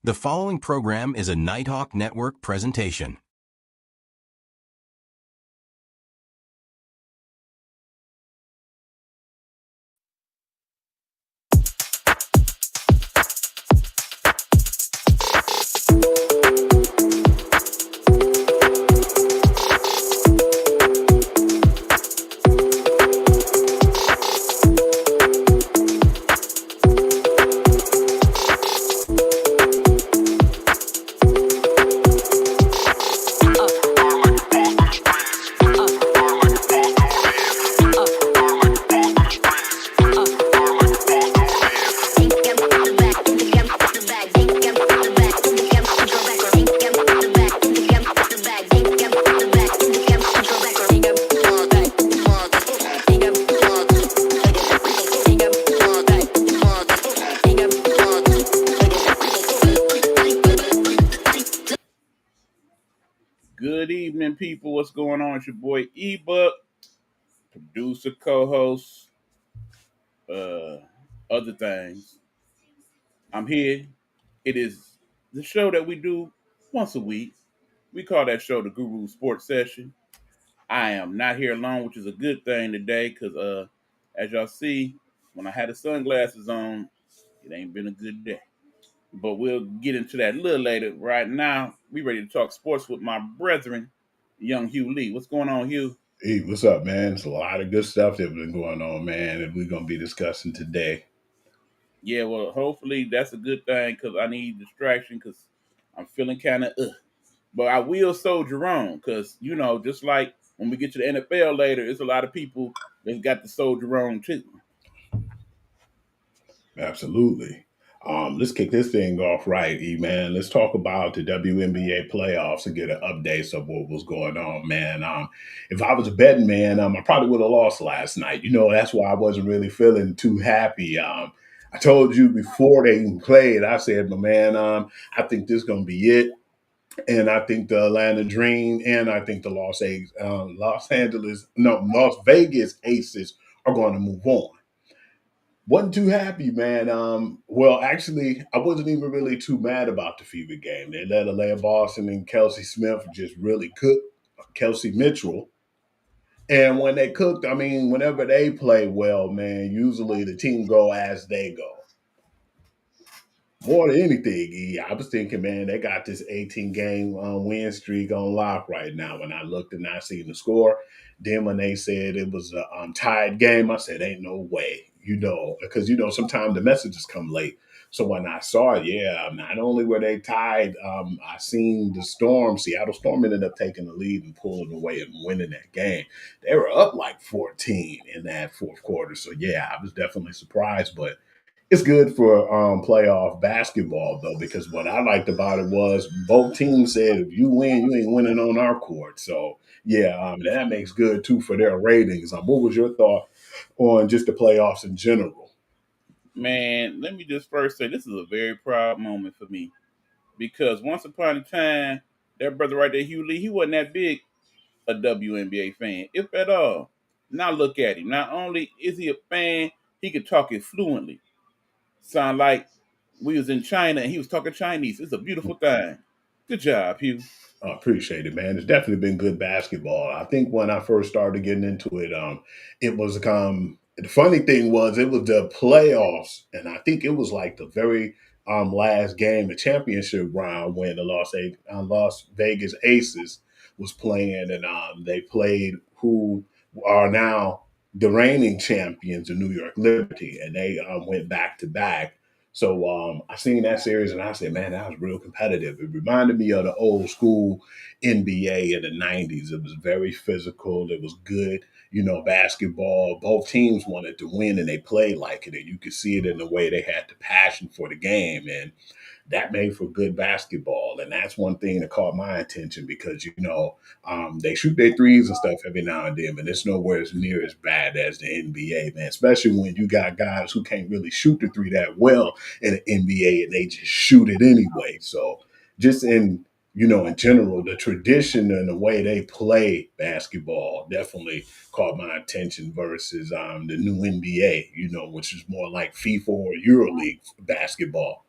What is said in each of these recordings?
The following program is a Nighthawk Network presentation. Good evening, people. What's going on? It's your boy eBook, producer, co-host, uh, other things. I'm here. It is the show that we do once a week. We call that show the Guru Sports Session. I am not here alone, which is a good thing today, because as y'all see, when I had the sunglasses on, it ain't been a good day. But we'll get into that a little later. Right now, we ready to talk sports with my brethren, young Hugh Lee. What's going on, Hugh? Hey, what's up, man? It's a lot of good stuff that's been going on, man, and we're gonna be discussing today. Yeah, well, hopefully that's a good thing because I need distraction because I'm feeling kind of But I will soldier on because, just like when we get to the NFL later, it's a lot of people that's got the soldier on too. Absolutely. Let's kick this thing off right, man. Let's talk about the WNBA playoffs and get an update of what was going on, man. If I was a betting man, I probably would have lost last night. That's why I wasn't really feeling too happy. I told you before they even played, I said, my man, I think this is gonna be it. And I think the Atlanta Dream and I think the Las Vegas Aces are going to move on. Wasn't too happy, man. Well, actually, I wasn't even really too mad about the Fever game. They let Alea Boston and Kelsey Smith just really cook Kelsey Mitchell. And when they cooked, I mean, whenever they play well, man, usually the team go as they go. More than anything, I was thinking, man, they got this 18 game win streak on lock right now. When I looked and I seen the score, then when they said it was a tied game, I said, ain't no way, because sometimes the messages come late. So when I saw it, yeah, not only were they tied, I seen the Seattle Storm ended up taking the lead and pulling away and winning that game. They were up like 14 in that fourth quarter. So yeah, I was definitely surprised, but it's good for playoff basketball though, because what I liked about it was both teams said if you win, you ain't winning on our court. So yeah, that makes good too for their ratings. What was your thought on just the playoffs in general? Man, let me just first say this is a very proud moment for me because once upon a time, that brother right there, Hugh Lee, he wasn't that big a WNBA fan, if at all. Now look at him. Not only is he a fan, he can talk it fluently. Sound like we was in China and he was talking Chinese. It's a beautiful thing. Good job, Hugh. I appreciate it, man. It's definitely been good basketball. I think when I first started getting into it, it was the funny thing was it was the playoffs, and I think it was like the very last game, the championship round, when the Las Vegas Aces was playing, and they played who are now the reigning champions, the New York Liberty, and they went back to back. So I seen that series and I said, man, that was real competitive. It reminded me of the old school NBA in the 90s. It was very physical. It was good, basketball. Both teams wanted to win and they played like it. And you could see it in the way they had the passion for the game. And that made for good basketball. And that's one thing that caught my attention because, they shoot their threes and stuff every now and then, but it's nowhere as near as bad as the NBA, man, especially when you got guys who can't really shoot the three that well in the NBA and they just shoot it anyway. So just in general, the tradition and the way they play basketball definitely caught my attention versus the new NBA, which is more like FIFA or EuroLeague basketball.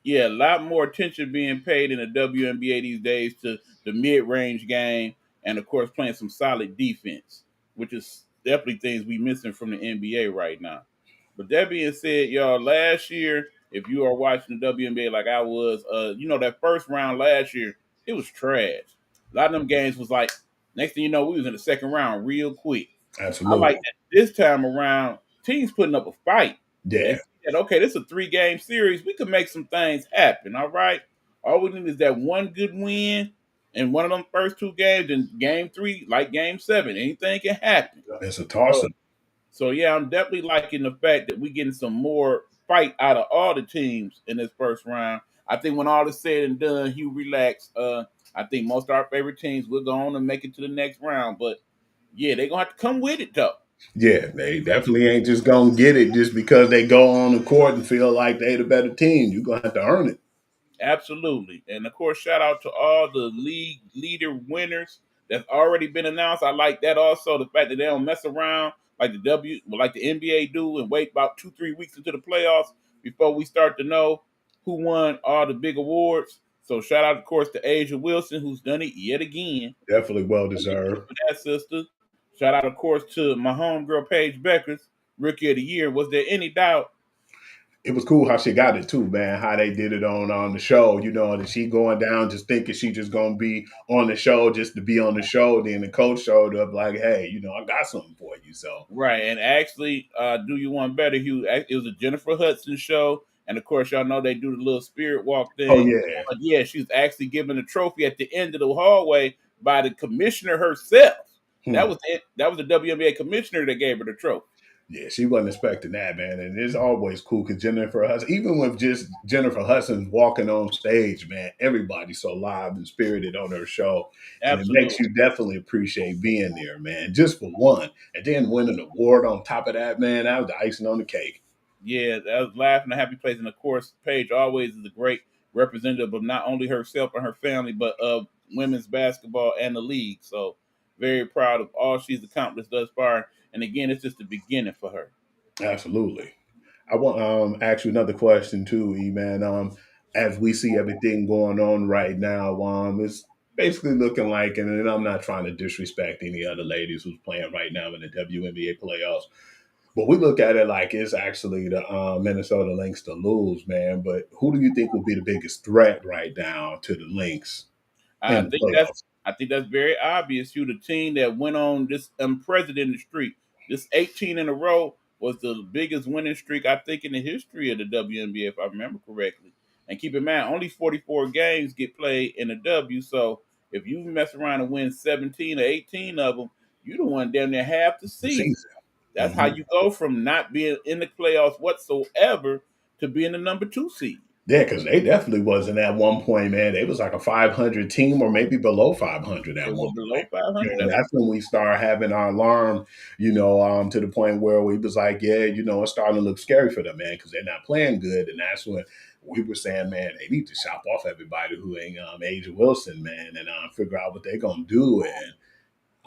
yeah, a lot more attention being paid in the WNBA these days to the mid-range game, and of course playing some solid defense, which is definitely things we missing from the NBA right now. But that being said, y'all, last year, if you are watching the WNBA like I was, that first round last year, it was trash. A lot of them games was like, next thing you know, we was in the second round real quick. I like Absolutely. that this time around, teams putting up a fight. They Yeah. said, okay, this is a 3-game series. We could make some things happen. All right. All we need is that one good win in one of them first 2 games. And game 3, like game 7, anything can happen. It's a toss up. So yeah, I'm definitely liking the fact that we're getting some more fight out of all the teams in this first round. I think when all is said and done, Hugh, relax. I think most of our favorite teams will go on and make it to the next round. But yeah, they're gonna have to come with it though. Yeah, they definitely ain't just gonna get it just because they go on the court and feel like they the better team. You're gonna have to earn it. Absolutely. And of course, shout out to all the league leader winners that's already been announced. I like that also. The fact that they don't mess around like the NBA do and wait about 2-3 weeks into the playoffs before we start to know who won all the big awards. So shout out, of course, to Asia Wilson, who's done it yet again. Definitely well Thank you deserved. for that, sister. Shout out, of course, to my homegirl Paige Beckers, Rookie of the Year. Was there any doubt? It was cool how she got it too, man. How they did it on the show, that she going down just thinking she just gonna be on the show just to be on the show. Then the coach showed up like, hey, I got something for you. So Right, and actually, do you one better, Hugh? It was a Jennifer Hudson show, and of course, y'all know they do the little spirit walk oh thing. yeah. But yeah, she was actually given a trophy at the end of the hallway by the commissioner herself. That Hmm. was it. That was the WNBA commissioner that gave her the trophy. Yeah, she wasn't expecting that, man. And it's always cool because Jennifer Hudson, even with just Jennifer Hudson walking on stage, man, everybody's so live and spirited on her show. And it makes Absolutely. you definitely appreciate being there, man, just for one. And then win an award on top of that, man, that was the icing on the cake. Yeah, that was laughing a happy place. And of course, Paige always is a great representative of not only herself and her family, but of women's basketball and the league. So very proud of all she's accomplished thus far. And again, it's just the beginning for her. Absolutely. I want ask you another question too, E man. As we see everything going on right now, it's basically looking like, and I'm not trying to disrespect any other ladies who's playing right now in the WNBA playoffs, but we look at it like it's actually the Minnesota Lynx to lose, man. But who do you think will be the biggest threat right now to the Lynx I in the think that's playoffs? I think that's very obvious. You the team that went on this unprecedented streak. This 18 in a row was the biggest winning streak I think in the history of the WNBA, if I remember correctly. And keep in mind, only 44 games get played in a W. So if you mess around and win 17 or 18 of them, you the one damn near half the The season. season. That's how Mhm. you go from not being in the playoffs whatsoever to being the number 2 seed. Yeah, because they definitely wasn't at one point, man. They was like a 500 team or maybe below 500 at They were one below point. 500. And that's when we start having our alarm, to the point where we was like, yeah, it's starting to look scary for them, man, because they're not playing good. And that's when we were saying, man, they need to shop off everybody who ain't Asia Wilson, man, and figure out what they're gonna do. And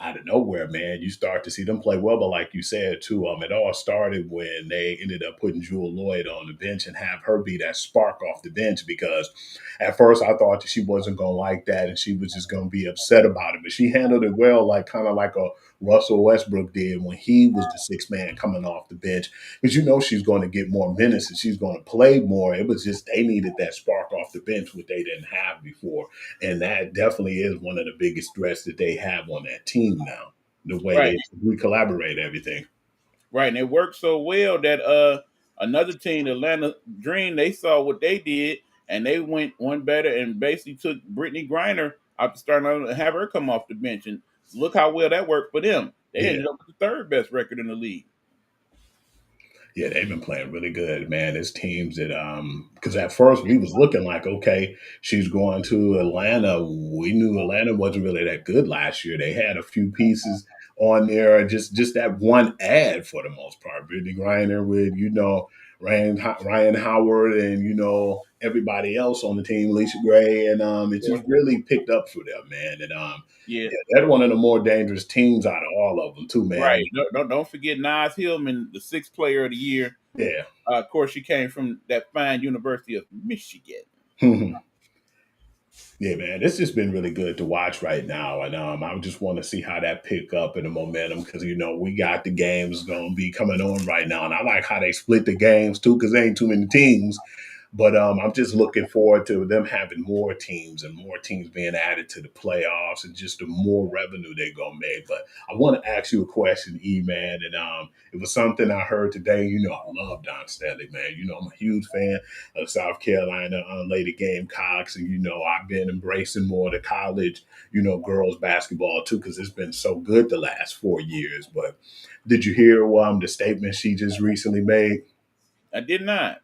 out of nowhere, man, you start to see them play well. But like you said too, it all started when they ended up putting Jewel Lloyd on the bench and have her be that spark off the bench. Because at first I thought that she wasn't gonna like that and she was just gonna be upset about it. But she handled it well, like kind of like a Russell Westbrook did when he was the sixth man coming off the bench. Because she's going to get more minutes and she's going to play more. It was just they needed that spark off the bench, which they didn't have before. And that definitely is one of the biggest threats that they have on that team now. The way Right. we collaborate everything. Right, and it worked so well that another team, the Atlanta Dream, they saw what they did and they went one better and basically took Brittany Griner out to start and have her come off the bench. And look how well that worked for them. They Yeah. ended up with the third best record in the league. Yeah, they've been playing really good, man. It's teams that because at first we was looking like, okay, she's going to Atlanta. We knew Atlanta wasn't really that good last year. They had a few pieces on there, just that one ad for the most part. Brittany Griner with Ryan Howard and everybody else on the team, Lisa Gray, and it just really picked up for them, man. And Yeah, yeah, they're one of the more dangerous teams out of all of them too, man. right. Don't forget Nas Hillman, the sixth player of the year. Yeah. Of course, she came from that fine University of Michigan. Yeah, man, it's just been really good to watch right now, and I just want to see how that pick up in the momentum because we got the games going to be coming on right now, and I like how they split the games too because there ain't too many teams. But I'm just looking forward to them having more teams and more teams being added to the playoffs and just the more revenue they're gonna make. But I want to ask you a question, E man, and it was something I heard today. I love Don Stanley, man. I'm a huge fan of South Carolina Lady Gamecocks, and I've been embracing more of the college, girls basketball too because it's been so good the last 4 years. But did you hear the statement she just recently made? I did not.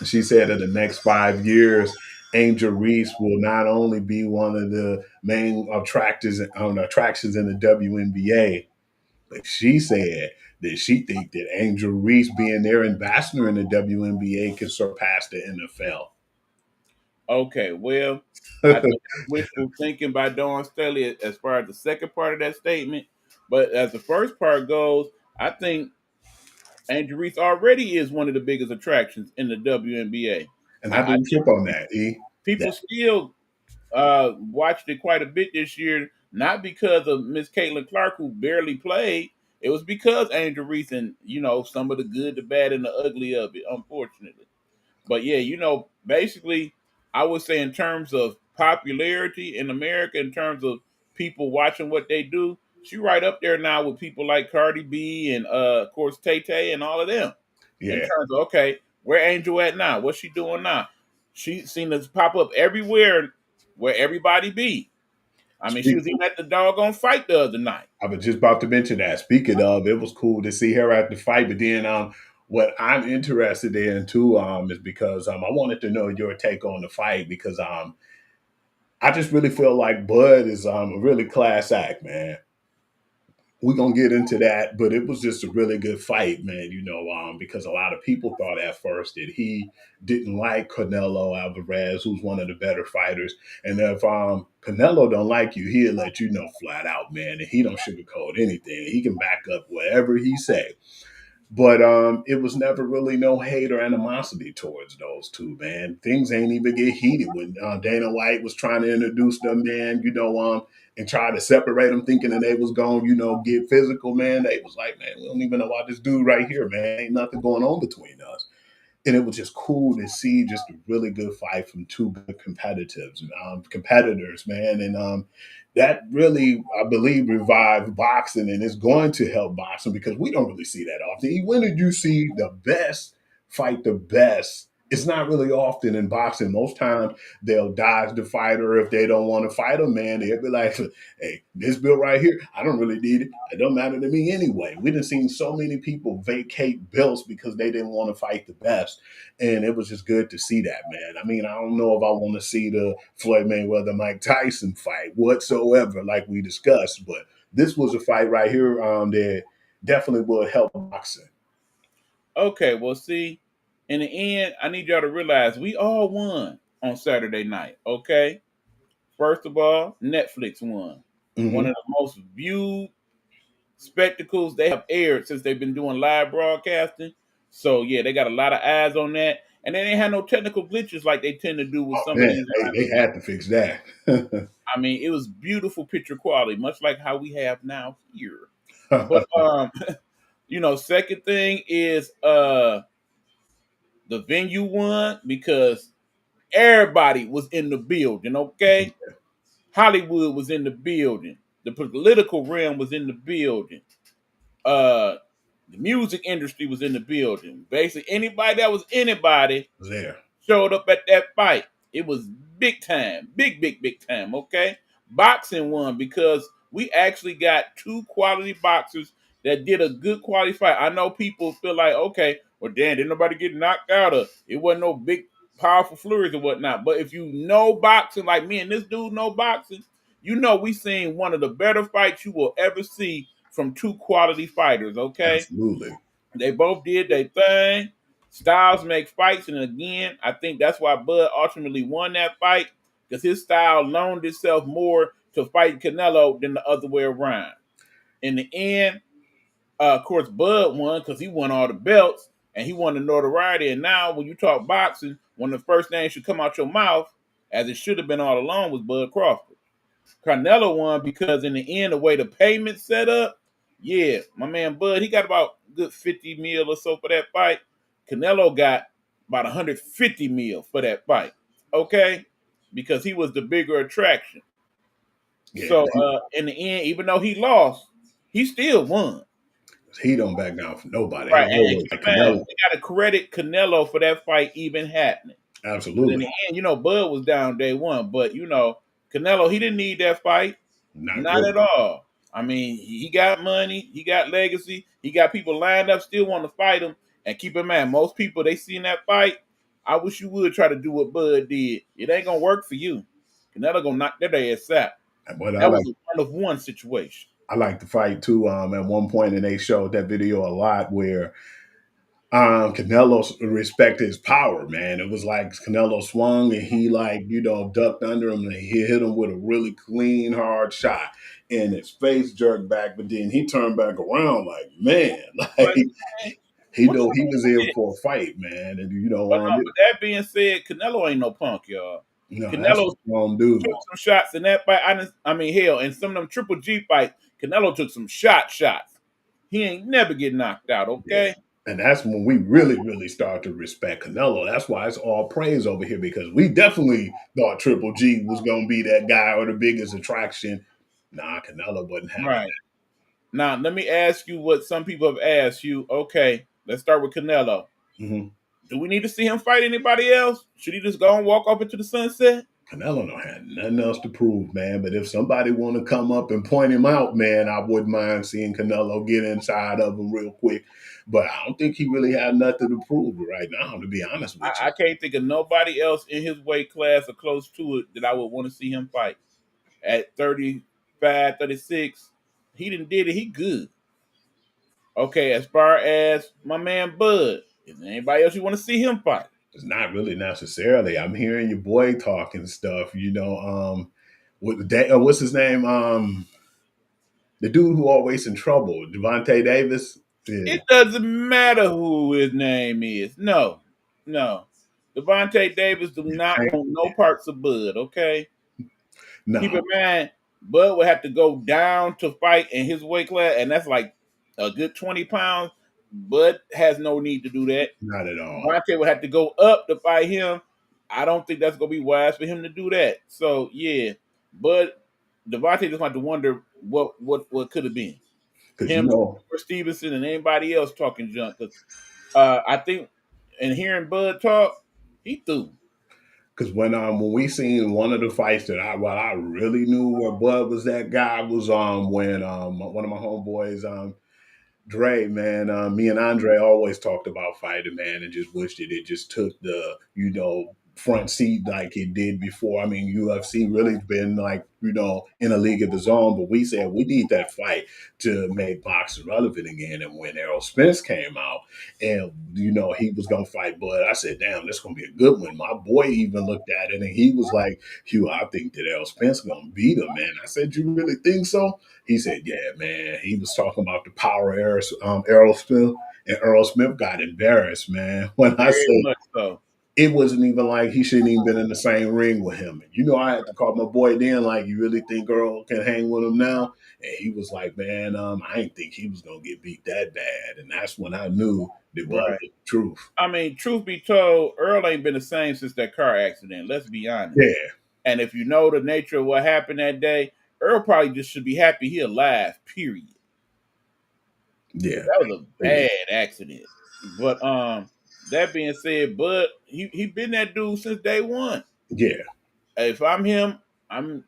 She said in the next 5 years, Angel Reese will not only be one of the main attractions in the WNBA, but she said that she think that Angel Reese being their ambassador in the WNBA can surpass the NFL. Okay, well, I think that's wishful thinking by Dawn Staley as far as the second part of that statement. But as the first part goes, I think Angel Reese already is one of the biggest attractions in the WNBA. And I I didn't think trip on that, E. people That still watched it quite a bit this year, not because of Miss Caitlin Clark, who barely played. It was because Angel Reese and, some of the good, the bad, and the ugly of it, unfortunately. But yeah, basically, I would say in terms of popularity in America, in terms of people watching what they do, she right up there now with people like Cardi B and of course Tay Tay and all of them. In yeah. terms of okay, where Angel at now? What's she doing now? She seen us pop up everywhere where everybody be. I mean, she Speak, was even at the doggone fight the other night. I was just about to mention that. Speaking of, it was cool to see her at the fight, but then what I'm interested in too is because I wanted to know your take on the fight because I just really feel like Bud is a really class act, man. We're gonna get into that, but it was just a really good fight, man. Because a lot of people thought at first that he didn't like Canelo Alvarez, who's one of the better fighters, and if Canelo don't like you, he'll let you know flat out, man, and he don't sugarcoat anything. He can back up whatever he say. But it was never really no hate or animosity towards those two, man. Things ain't even get heated when Dana White was trying to introduce them, man. And try to separate them, thinking that they was going, get physical, man. They was like, man, we don't even know why this dude right here, man. Ain't nothing going on between us. And it was just cool to see just a really good fight from two good competitors, man. And that really, I believe, revived boxing and is going to help boxing because we don't really see that often. When did you see the best fight the best? It's not really often in boxing. Most times they'll dodge the fighter if they don't want to fight him, man. They'll be like, hey, this bill right here, I don't really need it. It don't matter to me anyway. We done seen so many people vacate belts because they didn't want to fight the best. And it was just good to see that, man. I mean, I don't know if I want to see the Floyd Mayweather Mike Tyson fight whatsoever, like we discussed, but this was a fight right here that definitely will help boxing. Okay, well, see, in the end, I need y'all to realize we all won on Saturday night. Okay, first of all, Netflix won. One Hmm. of the most viewed spectacles they have aired since they've been doing live broadcasting. So yeah, they got a lot of eyes on that, and they ain't had no technical glitches like they tend to do with Oh some of man, these. they had to fix that. I mean, it was beautiful picture quality, much like how we have now here. But second thing is the venue won because everybody was in the building. Okay, Hollywood was in the building. The political realm was in the building. Uh, the music industry was in the building. Basically, anybody that was anybody There. showed up at that fight. It was big time, big, big, big time. Okay, boxing won because we actually got two quality boxers that did a good quality fight. I know people feel like, okay, well, damn, didn't nobody get knocked out, or it wasn't no big, powerful flurries or whatnot. But if you know boxing, like me and this dude know boxing, we seen one of the better fights you will ever see from two quality fighters. Okay, Absolutely. they both did their thing. Styles make fights, and again, I think that's why Bud ultimately won that fight because his style loaned itself more to fight Canelo than the other way around. In the end, of course, Bud won because he won all the belts. and he won the notoriety. And now, when you talk boxing, one of the first names should come out your mouth, as it should have been all along, was Bud Crawford. Canelo won because in the end, the way the payment set up, yeah, my man Bud, he got about good 50 mil or so for that fight. Canelo got about 150 mil for that fight. Okay? Because he was the bigger attraction. Yeah, So in the end, even though he lost, he still won. he don't back down for nobody. I Right. And always keep like in mind, Canelo. we gotta credit Canelo for that fight even happening. In Absolutely. the end, Bud was down day one, but Canelo, he didn't need that fight. Not Not really. at all. I mean, he got money, he got legacy, he got people lined up still want to fight him. And keep in mind, most people they seen that fight. I wish you would try to do what Bud did. It ain't gonna work for you. Canelo gonna knock their ass out. But That was a one-of-one situation. I like the fight too. At one point, and they showed that video a lot where Canelo respected his power, man. It was like Canelo swung and he ducked under him and he hit him with a really clean, hard shot. And his face jerked back, but then he turned back around like, man, like But he what know he was in you for a fight, man. And but that being said, Canelo ain't no punk, y'all. that's Canelo a strong dude. took some shots in that fight. I mean, hell, in some of them Triple G fights, Canelo took some shots. He ain't never get knocked out, Yeah. okay? And that's when we really, really start to respect Canelo. That's why it's all praise over here because we definitely thought Triple G was going to be that guy or the biggest attraction. Nah, Canelo wasn't having Right. Now, let me ask you what some people have asked you. Okay, let's start with Canelo. that. Mm-hmm. Do we need to see him fight anybody else? Should he just go and walk off into the sunset? Canelo don't have nothing else to prove, man. But if somebody want to come up and point him out, man, I wouldn't mind seeing Canelo get inside of him real quick. But I don't think he really had nothing to prove right now, to be honest with you. I can't think of nobody else in his weight class or close to it that I would want to see him fight. At 35, 36, he didn't did it. He good. Okay, as far as my man Bud, is there anybody else you want to see him fight? It's not really necessarily. I'm hearing your boy talking stuff, what's his name? The dude who always in trouble, Devontae Davis. Yeah. It doesn't matter who his name is. No. Devontae Davis do not want no parts of Bud, okay? No, Keep in mind, Bud would have to go down to fight in his weight class, and that's like a good 20 pounds. Bud has no need to do that. not at all. Devontae would have to go up to fight him. I don't think that's going to be wise for him to do that. So, yeah. But Devontae just have to wonder what could have been. Because Him, or Stevenson, and anybody else talking junk. Because I think, and hearing Bud talk, he threw. Because when we seen one of the fights that I really knew where Bud was that guy was when one of my homeboys Dre, man, me and Andre always talked about fighting, man, and just wished it just took the front seat like it did before. I mean, UFC really been like in a league of its own, but we said we need that fight to make boxing relevant again. And when Errol Spence came out, and he was gonna fight Bud, I said, "Damn, this gonna be a good one." My boy even looked at it and he was like, "Hugh, I think that Errol Spence gonna beat him, man." I said, "You really think so?" He said, "Yeah, man." He was talking about the power Errol Smith, and Errol Smith got embarrassed, man. When I Very say much so. it wasn't even like he shouldn't even been in the same ring with him. I had to call my boy then, like, "You really think Earl can hang with him now?" And he was like, "Man, I didn't think he was gonna get beat that bad." And that's when I knew that was Right. the truth. I mean, truth be told, Earl ain't been the same since that car accident. Let's be honest. Yeah, And if you know the nature of what happened that day, Earl probably just should be happy he alive, period. yeah. That was a bad accident. But that being said, Bud, he been that dude since day one. Yeah. If I'm him, I'm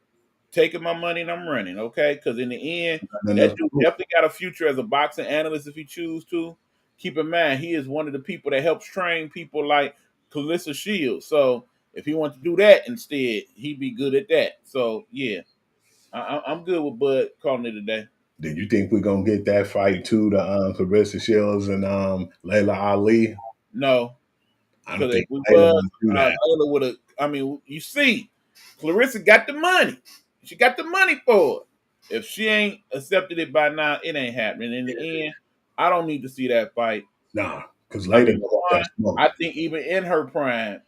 taking my money and I'm running, okay? Because in the end, And that dude definitely got a future as a boxing analyst if he choose to. Keep in mind, he is one of the people that helps train people like Clarissa Shields. So if he wants to do that instead, he'd be good at that. So yeah, I'm good with Bud calling it today. Did you think we're gonna get that fight too, the Clarissa Shields and Layla Ali? No, I don't because if think we Layla was, would do that. Layla would have. I mean, you see, Clarissa got the money. She got the money for it. If she ain't accepted it by now, it ain't happening. In the end, I don't need to see that fight. Nah, because I Layla mean, don't want that smoke. I think even in her prime,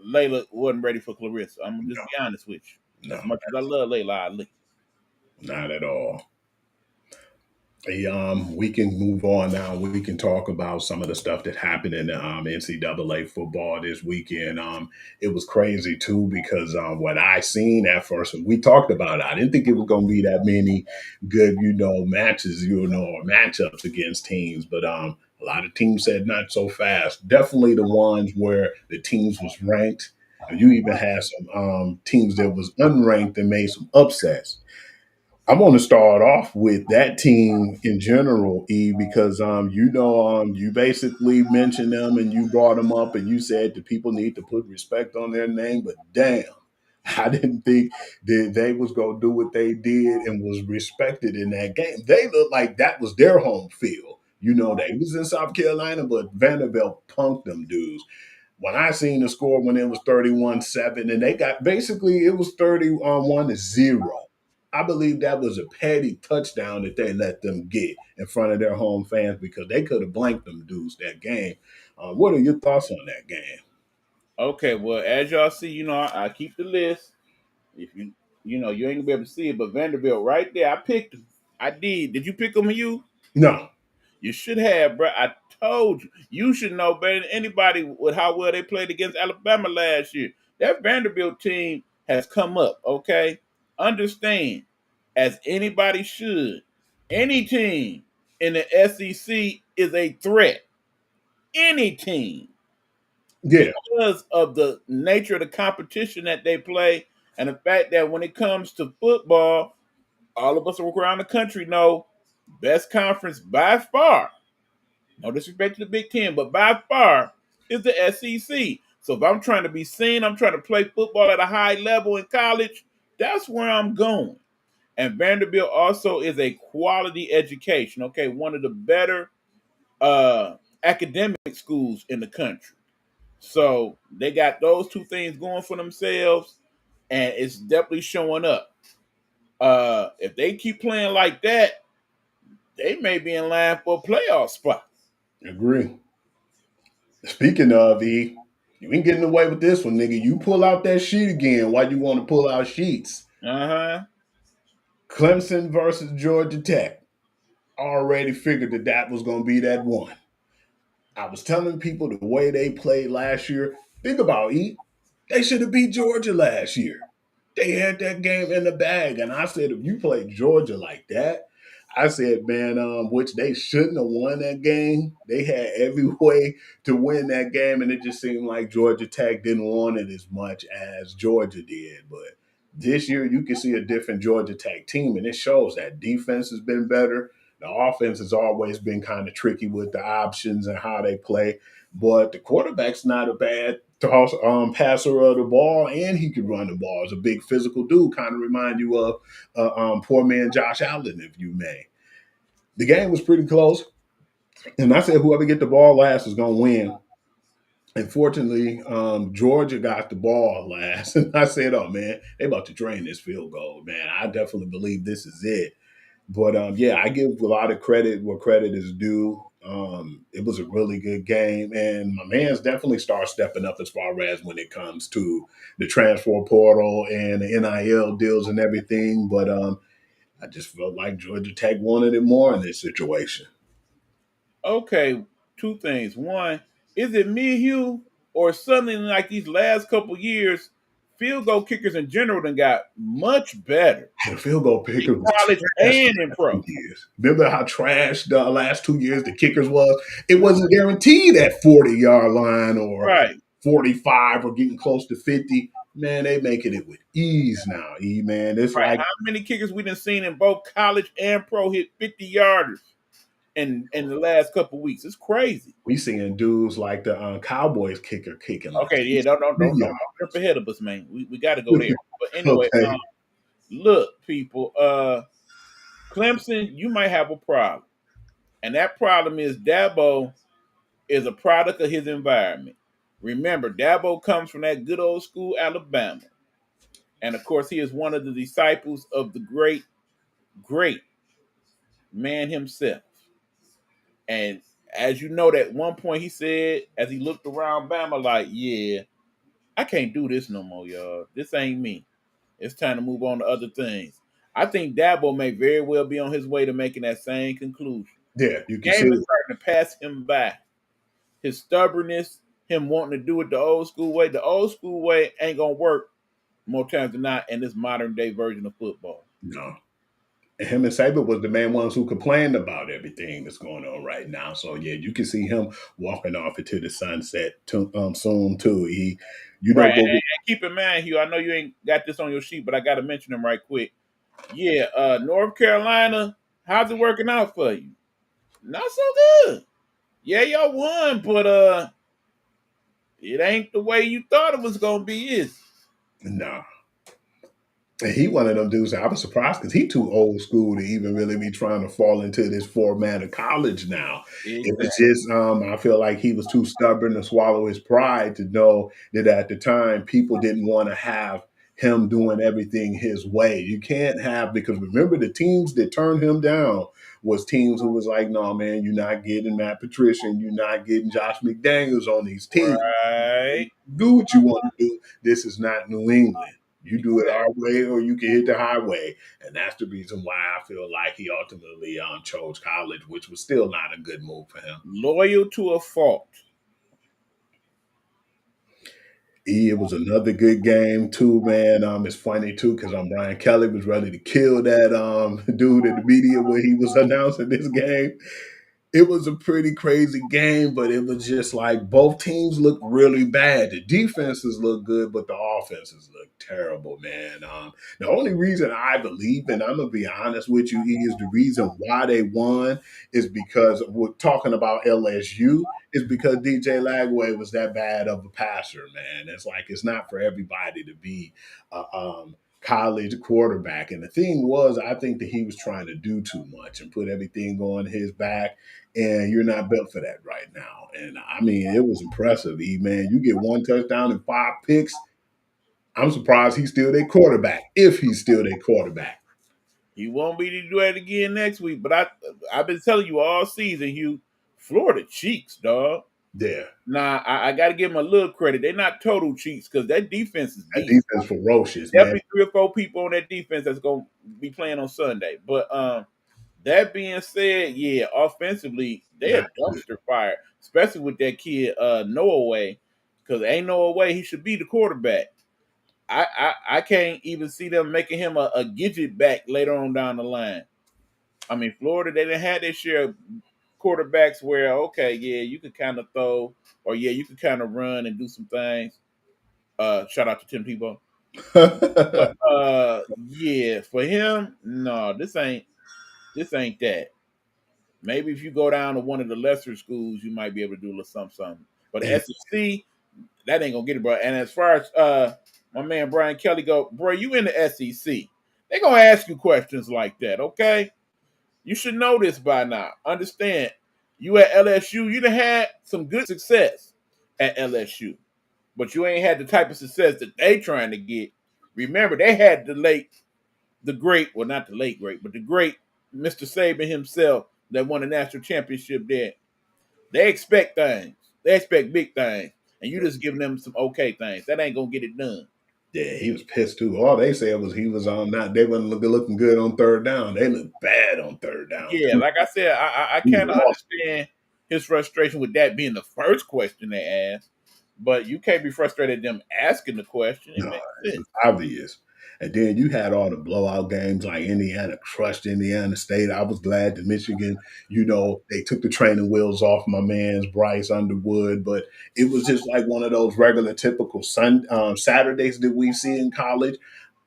Layla wasn't ready for Clarissa. I'm gonna just be honest with you. No, As much as I love Layla Ali. not at all. Hey, we can move on now. We can talk about some of the stuff that happened in the NCAA football this weekend. It was crazy too because what I seen at first, and we talked about it, I didn't think it was going to be that many good, matches, or matchups against teams. But a lot of teams said not so fast. Definitely the ones where the teams was ranked. And you even had some teams that was unranked and made some upsets. I'm going to start off with that team in general, E, because you basically mentioned them and you brought them up and you said that people need to put respect on their name, but damn, I didn't think that they was going to do what they did and was respected in that game. They looked like that was their home field. They was in South Carolina, but Vanderbilt punked them dudes. When I seen the score when it was 31-7, and they got basically it was 31-0. I believe that was a petty touchdown that they let them get in front of their home fans because they could have blanked them dudes that game. What are your thoughts on that game? Okay, well, as y'all see, I keep the list. If you ain't gonna be able to see it, but Vanderbilt right there, I picked him. I did. Did you pick him? You? No, You should have, bro. I told you. You should know better than anybody with how well they played against Alabama last year. That Vanderbilt team has come up, okay? Understand, as anybody should, any team in the SEC is a threat. Any team. yeah, Because of the nature of the competition that they play and the fact that when it comes to football, all of us around the country know best conference by far, no disrespect to the Big Ten, but by far is the SEC. So if I'm trying to be seen, I'm trying to play football at a high level in college, that's where I'm going. And Vanderbilt also is a quality education, okay, one of the better academic schools in the country. So they got those two things going for themselves, and it's definitely showing up. If they keep playing like that, they may be in line for a playoff spot. agree. Speaking of E, you ain't getting away with this one, nigga. You pull out that sheet again. Why you want to pull out sheets? Uh-huh. Clemson versus Georgia Tech. Already figured that was going to be that one. I was telling people the way they played last year. Think about E. They should have beat Georgia last year. They had that game in the bag, and I said, if you play Georgia like that, I said, man, which they shouldn't have won that game. They had every way to win that game, and it just seemed like Georgia Tech didn't want it as much as Georgia did. But this year, you can see a different Georgia Tech team, and it shows that defense has been better. The offense has always been kind of tricky with the options and how they play, but the quarterback's not a bad passer of the ball, and he could run the ball. He's a big physical dude, kind of remind you of poor man Josh Allen, if you may. The game was pretty close, and I said whoever get the ball last is going to win. Unfortunately, Georgia got the ball last, and I said, "Oh man, they about to drain this field goal, man. I definitely believe this is it." But yeah, I give a lot of credit where credit is due. It was a really good game, and my man's definitely start stepping up as far as when it comes to the transfer portal and the NIL deals and everything. But I just felt like Georgia Tech wanted it more in this situation. Okay, two things. One, is it me, Hugh, or suddenly like these last couple years, field goal kickers in general done got much better The field goal in kicker was college trash the and in last pro? 2 years. Remember how trash the last 2 years the kickers was? It wasn't guaranteed at 40-yard line or Right. 45 or getting close to 50. Man, they making it with ease now, E man. It's Right. like How many kickers we done seen in both college and pro hit 50 yarders in the last couple weeks? It's crazy. we seeing dudes like the Cowboys kicker kicking like Okay, yeah, don't 60 jump ahead of us, man. We got to go there. But anyway, Okay. look, people, Clemson, you might have a problem, and that problem is Dabo is a product of his environment. Remember, Dabo comes from that good old school Alabama, and of course, he is one of the disciples of the great man himself. And as you know, that one point he said, as he looked around Bama, like, yeah, I can't do this no more, y'all. This ain't me. It's time to move on to other things. I think Dabo may very well be on his way to making that same conclusion. Yeah, you can Game see is starting to pass him by. His stubbornness, him wanting to do it the old school way. The old school way ain't gonna work more times than not in this modern day version of football. no. And him and Saban was the main ones who complained about everything that's going on right now. So yeah, you can see him walking off into the sunset soon too. You know Right. what? And keep in mind, Hugh, I know you ain't got this on your sheet, but I gotta mention him right quick. Yeah, North Carolina, how's it working out for you? Not so good. Yeah, y'all won, but it ain't the way you thought it was gonna be, is No. And he one of them dudes. I was surprised because he too old school to even really be trying to fall into this format of college now. it? It was Exactly. just I feel like he was too stubborn to swallow his pride to know that at the time people didn't want to have him doing everything his way. You can't have, because remember the teams that turned him down was teams who was like, no man, you're not getting Matt Patricia and you're not getting Josh McDaniels on these teams. Right. Do what you want to do. This is not New England. You do it our Exactly. way or you can hit the highway. And that's the reason why I feel like he ultimately chose college, which was still not a good move for him. Loyal to a fault. It was another good game too, man. It's funny too because Brian Kelly was ready to kill that dude in the media when he was announcing this game. It was a pretty crazy game, but it was just like both teams looked really bad. The defenses look good, but the offenses look terrible, man. The only reason I believe, and I'm gonna be honest with you, is the reason why they won is because we're talking about LSU, is because DJ Lagway was that bad of a passer, man. It's like it's not for everybody to be college quarterback. And the thing was, I think that he was trying to do too much and put everything on his back, and you're not built for that right now. And I mean, it was impressive, man. You get one touchdown and 5 picks. I'm surprised he's still their quarterback, if he's still their quarterback. He won't be to do it again next week. But I've been telling you all season, Hugh, Florida cheeks, dog. Yeah. Now I got to give them a little credit. They're not total cheats because that defense is That decent. defense ferocious, man. Definitely 3 or 4 people on that defense that's gonna be playing on Sunday. But that being said, yeah, offensively they're Not a good. dumpster fire, especially with that kid Noah Way, because ain't no way he should be the quarterback. I can't even see them making him a Gidget back later on down the line. I mean, Florida, they didn't have their share of quarterbacks where, okay, yeah, you could kind of throw, or yeah, you could kind of run and do some things. Shout out to Tim Tebow. But yeah, for him, no, this ain't that. Maybe if you go down to one of the lesser schools, you might be able to do a little something. But the And SEC, that ain't gonna get it, bro. And as far as my man Brian Kelly go, bro, you in the SEC. They're gonna ask you questions like that, okay? You should know this by now. Understand, you at LSU, you done had some good success at LSU, but you ain't had the type of success that they trying to get. Remember, they had the great, well, not the late great, but the great Mr. Saban himself that won a national championship there. They expect things. They expect big things. And you just giving them some okay things. That ain't gonna get it done. yeah, he was pissed too. All they said was he was on not they wasn't looking good on third down. They looked bad on third down. Yeah, like I said, I He kind of lost. understand his frustration with that being the first question they asked. But you can't be frustrated at them asking the question. It No, makes it sense. was obvious. And then you had all the blowout games like Indiana crushed Indiana State. I was glad that Michigan, they took the training wheels off my man's Bryce Underwood, but it was just like one of those regular, typical Saturdays that we see in college.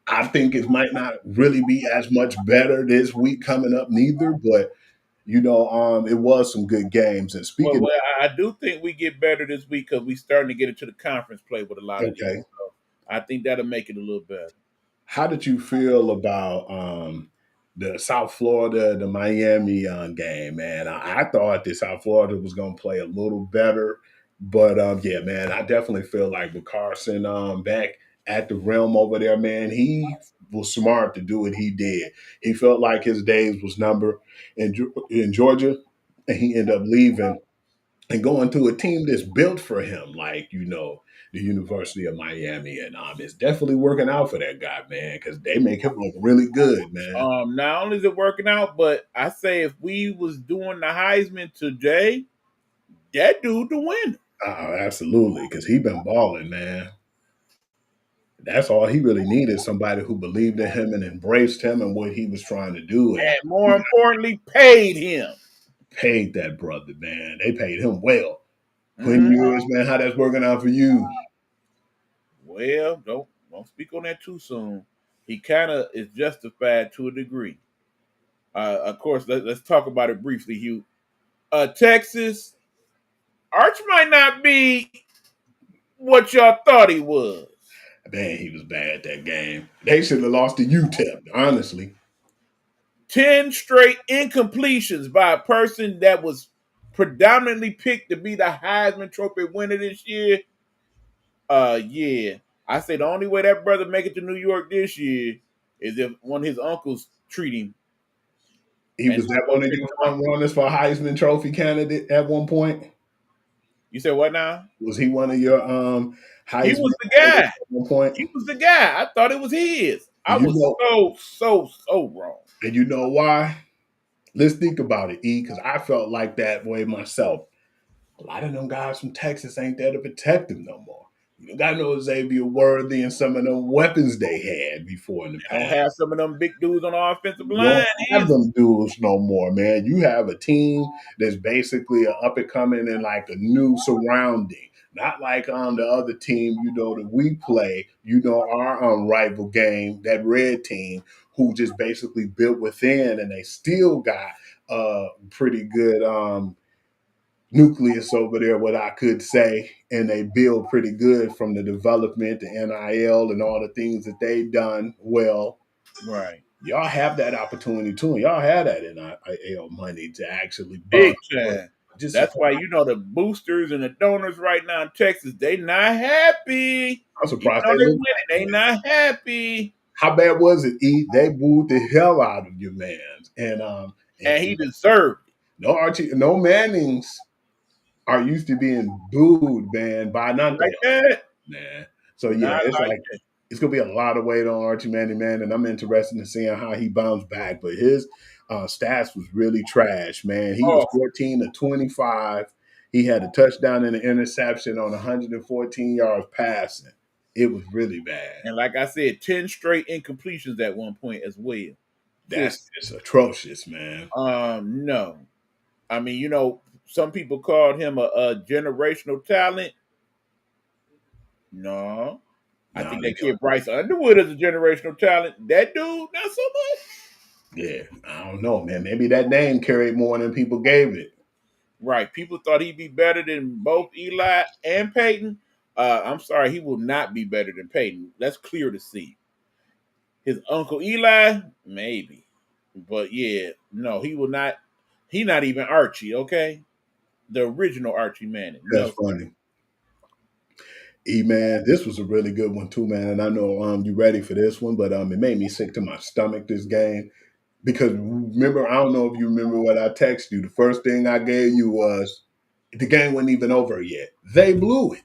I think it might not really be as much better this week coming up, neither. But it was some good games. And Well, speaking I do think we get better this week because we starting to get into the conference play with a lot of, of these. okay, So I think that'll make it a little better. how did you feel about the South Florida, the Miami game, man? I thought that South Florida was going to play a little better, but yeah, man, I definitely feel like with Carson back at the realm over there, man, he was smart to do what he did. He felt like his days was numbered in Georgia, and he ended up leaving. and going to a team that's built for him, like the University of Miami, and it's definitely working out for that guy, man, because they make him look really good, man. Not only is it working out, but I say if we was doing the Heisman today, that dude the winner. Absolutely, because he been balling, man. That's all he really needed, somebody who believed in him and embraced him and what he was trying to do. And And more importantly, paid him. paid that brother, man. They paid him well. Quinn Mhm. Ewers, man, how that's working out for you? Well, don't speak on that too soon. He kind of is justified to a degree. Of course, let's talk about it briefly, Hugh. Texas, Arch might not be what y'all thought he was. Man, he was bad that game. They should have lost to UTEP, honestly. 10 straight incompletions by a person that was predominantly picked to be the Heisman Trophy winner this year. Yeah. I say the only way that brother make it to New York this year is if one of his uncles treat him. He was that one of your front runners for Heisman Trophy candidate at one point. You said what now? Was he one of your Heisman? He was the guy. At one point? He was the guy. I thought it was his. I was so wrong. And you know why? Let's think about it, E, because I felt like that way myself. A lot of them guys from Texas ain't there to protect him no more. You got no Xavier Worthy and some of them weapons they had before in the I don't past. have some of them big dudes on the offensive You line. don't have them dudes no more, man. You have a team that's basically an up and coming and like a new surrounding. Not like the other team, that we play, our rival game, that red team, who just basically built within and they still got pretty good nucleus over there, what I could say, and they build pretty good from the development, the NIL, and all the things that they've done well. Right. Y'all have that opportunity too, and y'all have that NIL money to actually Big bump. time. That's why the boosters and the donors right now in Texas, they not happy. I'm surprised They look winning, they not happy. How bad was it, E? They booed the hell out of your man. And he deserved it. No Archie, no Mannings are used to being booed, man, by nothing. Like that? Man. So yeah, it's gonna be a lot of weight on Archie Manning, man, and I'm interested in seeing how he bounced back. But his stats was really trash, man. He was 14 to 25. He had a touchdown and an interception on 114 yards passing. It was really bad. And like I said, 10 straight incompletions at one point as well. That's just atrocious, man. No. I mean, some people called him a generational talent. No. I think they kid Bryce Underwood is a generational talent. That dude, not so much. Yeah, I don't know, man. Maybe that name carried more than people gave it. Right. People thought he'd be better than both Eli and Peyton. I'm sorry, he will not be better than Peyton. That's clear to see. His uncle Eli, maybe. But yeah, no, he will not. He not even Archie, okay? The original Archie Manning. That's funny. Man, this was a really good one too, man. And I know you ready for this one, but it made me sick to my stomach, this game. Because remember, I don't know if you remember what I texted you. The first thing I gave you was the game wasn't even over yet. They blew it.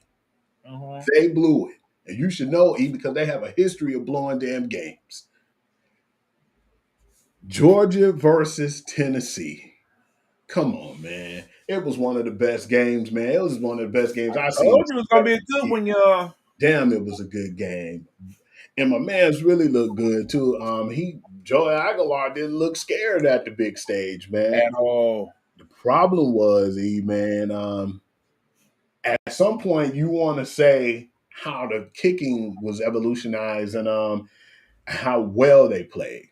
Uh-huh. They blew it. And you should know, because they have a history of blowing damn games. Georgia versus Tennessee. Come on, man. It was one of the best games, man. It was one of the best games I've seen. Oh, it was going to be a good one, y'all. Damn, it was a good game. And my man's really looked good, too. Joey Aguilar didn't look scared at the big stage, man. At all. The problem was, man, at some point you want to say how the kicking was evolutionized and how well they played.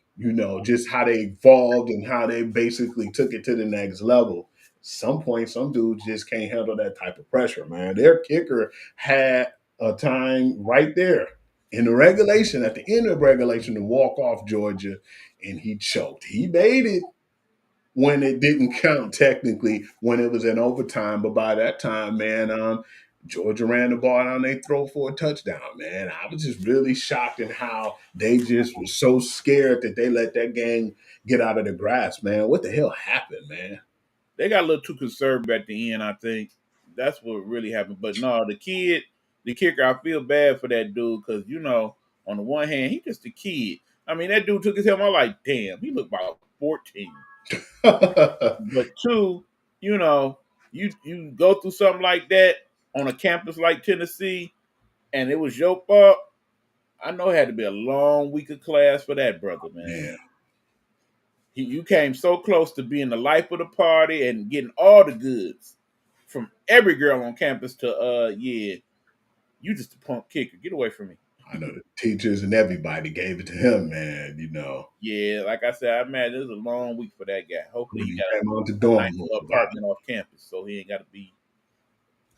Just how they evolved and how they basically took it to the next level. Some point, some dudes just can't handle that type of pressure, man. Their kicker had a time right there in the regulation, at the end of regulation, to walk off Georgia, and he choked. He made it when it didn't count technically, when it was in overtime. But by that time, man, Georgia ran the ball down they throw for a touchdown, man. I was just really shocked in how they just were so scared that they let that game get out of the grasp, man. What the hell happened, man? They got a little too conservative at the end, I think. That's what really happened. But no, the kicker, I feel bad for that dude because on the one hand, he just a kid. I mean, that dude took his helmet. I'm like, damn, he looked about 14. But two, you know, you go through something like that on a campus like Tennessee, and it was your fault. I know it had to be a long week of class for that brother, man. Man, You came so close to being the life of the party and getting all the goods from every girl on campus to yeah, you just a punk kicker. Get away from me. I know the teachers and everybody gave it to him, man. You know, Yeah, like I said, I imagine it was a long week for that guy. Hopefully when he he got came on to a nice dorm, little apartment off campus so he ain't got to be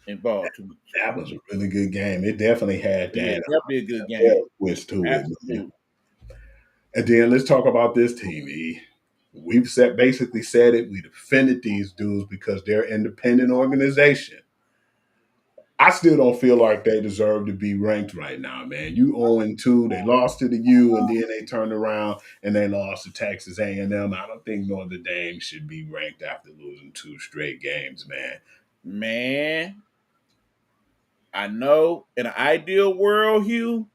involved too much. that was a really good game. It definitely had Yeah, that definitely a good game. twist to it, man. Absolutely. And then let's talk about this team. E. We've basically said it. We defended these dudes because they're independent organization. I still don't feel like they deserve to be ranked right now, man. You 0-2, they lost to the U, and then they turned around and they lost to Texas A&M. I don't think Notre Dame should be ranked after losing 2 straight games, man. Man, I know in an ideal world, Hugh,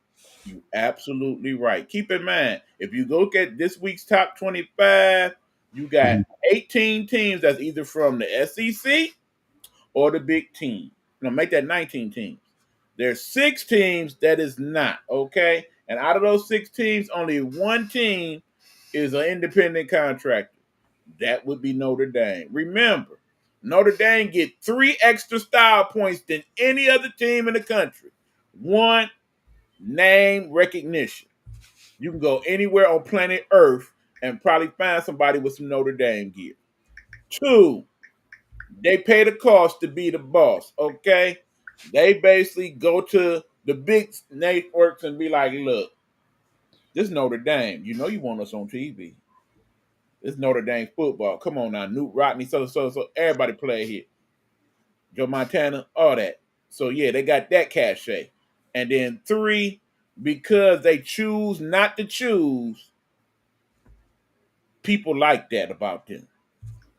you absolutely right. Keep in mind, if you look at this week's top 25, you got Mhm. 18 teams that's either from the SEC or the Big Ten. Make that 19 teams. There's 6 teams that is not, okay? And out of those 6 teams, only one team is an independent contractor. That would be Notre Dame. Remember, Notre Dame get 3 extra style points than any other team in the country. 1, name recognition. You can go anywhere on planet Earth and probably find somebody with some Notre Dame gear. 2, they pay the cost to be the boss, okay? They basically go to the big networks and be like, look, this Notre Dame, you want us on TV. This Notre Dame football. Come on now, Newt Rodney, so everybody play here. Joe Montana, all that. So yeah, they got that cachet. And then 3, because they choose not to choose, people like that about them.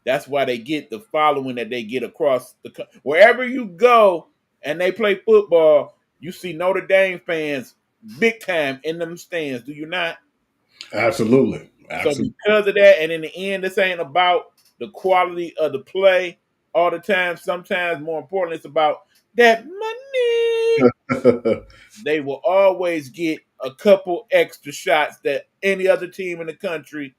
That's why they get the following that they get across wherever you go and they play football. You see Notre Dame fans big time in them stands. Do you not? Absolutely. So Absolutely. because of that, and in the end, this ain't about the quality of the play all the time. Sometimes, more importantly, it's about that money. They will always get a couple extra shots that any other team in the country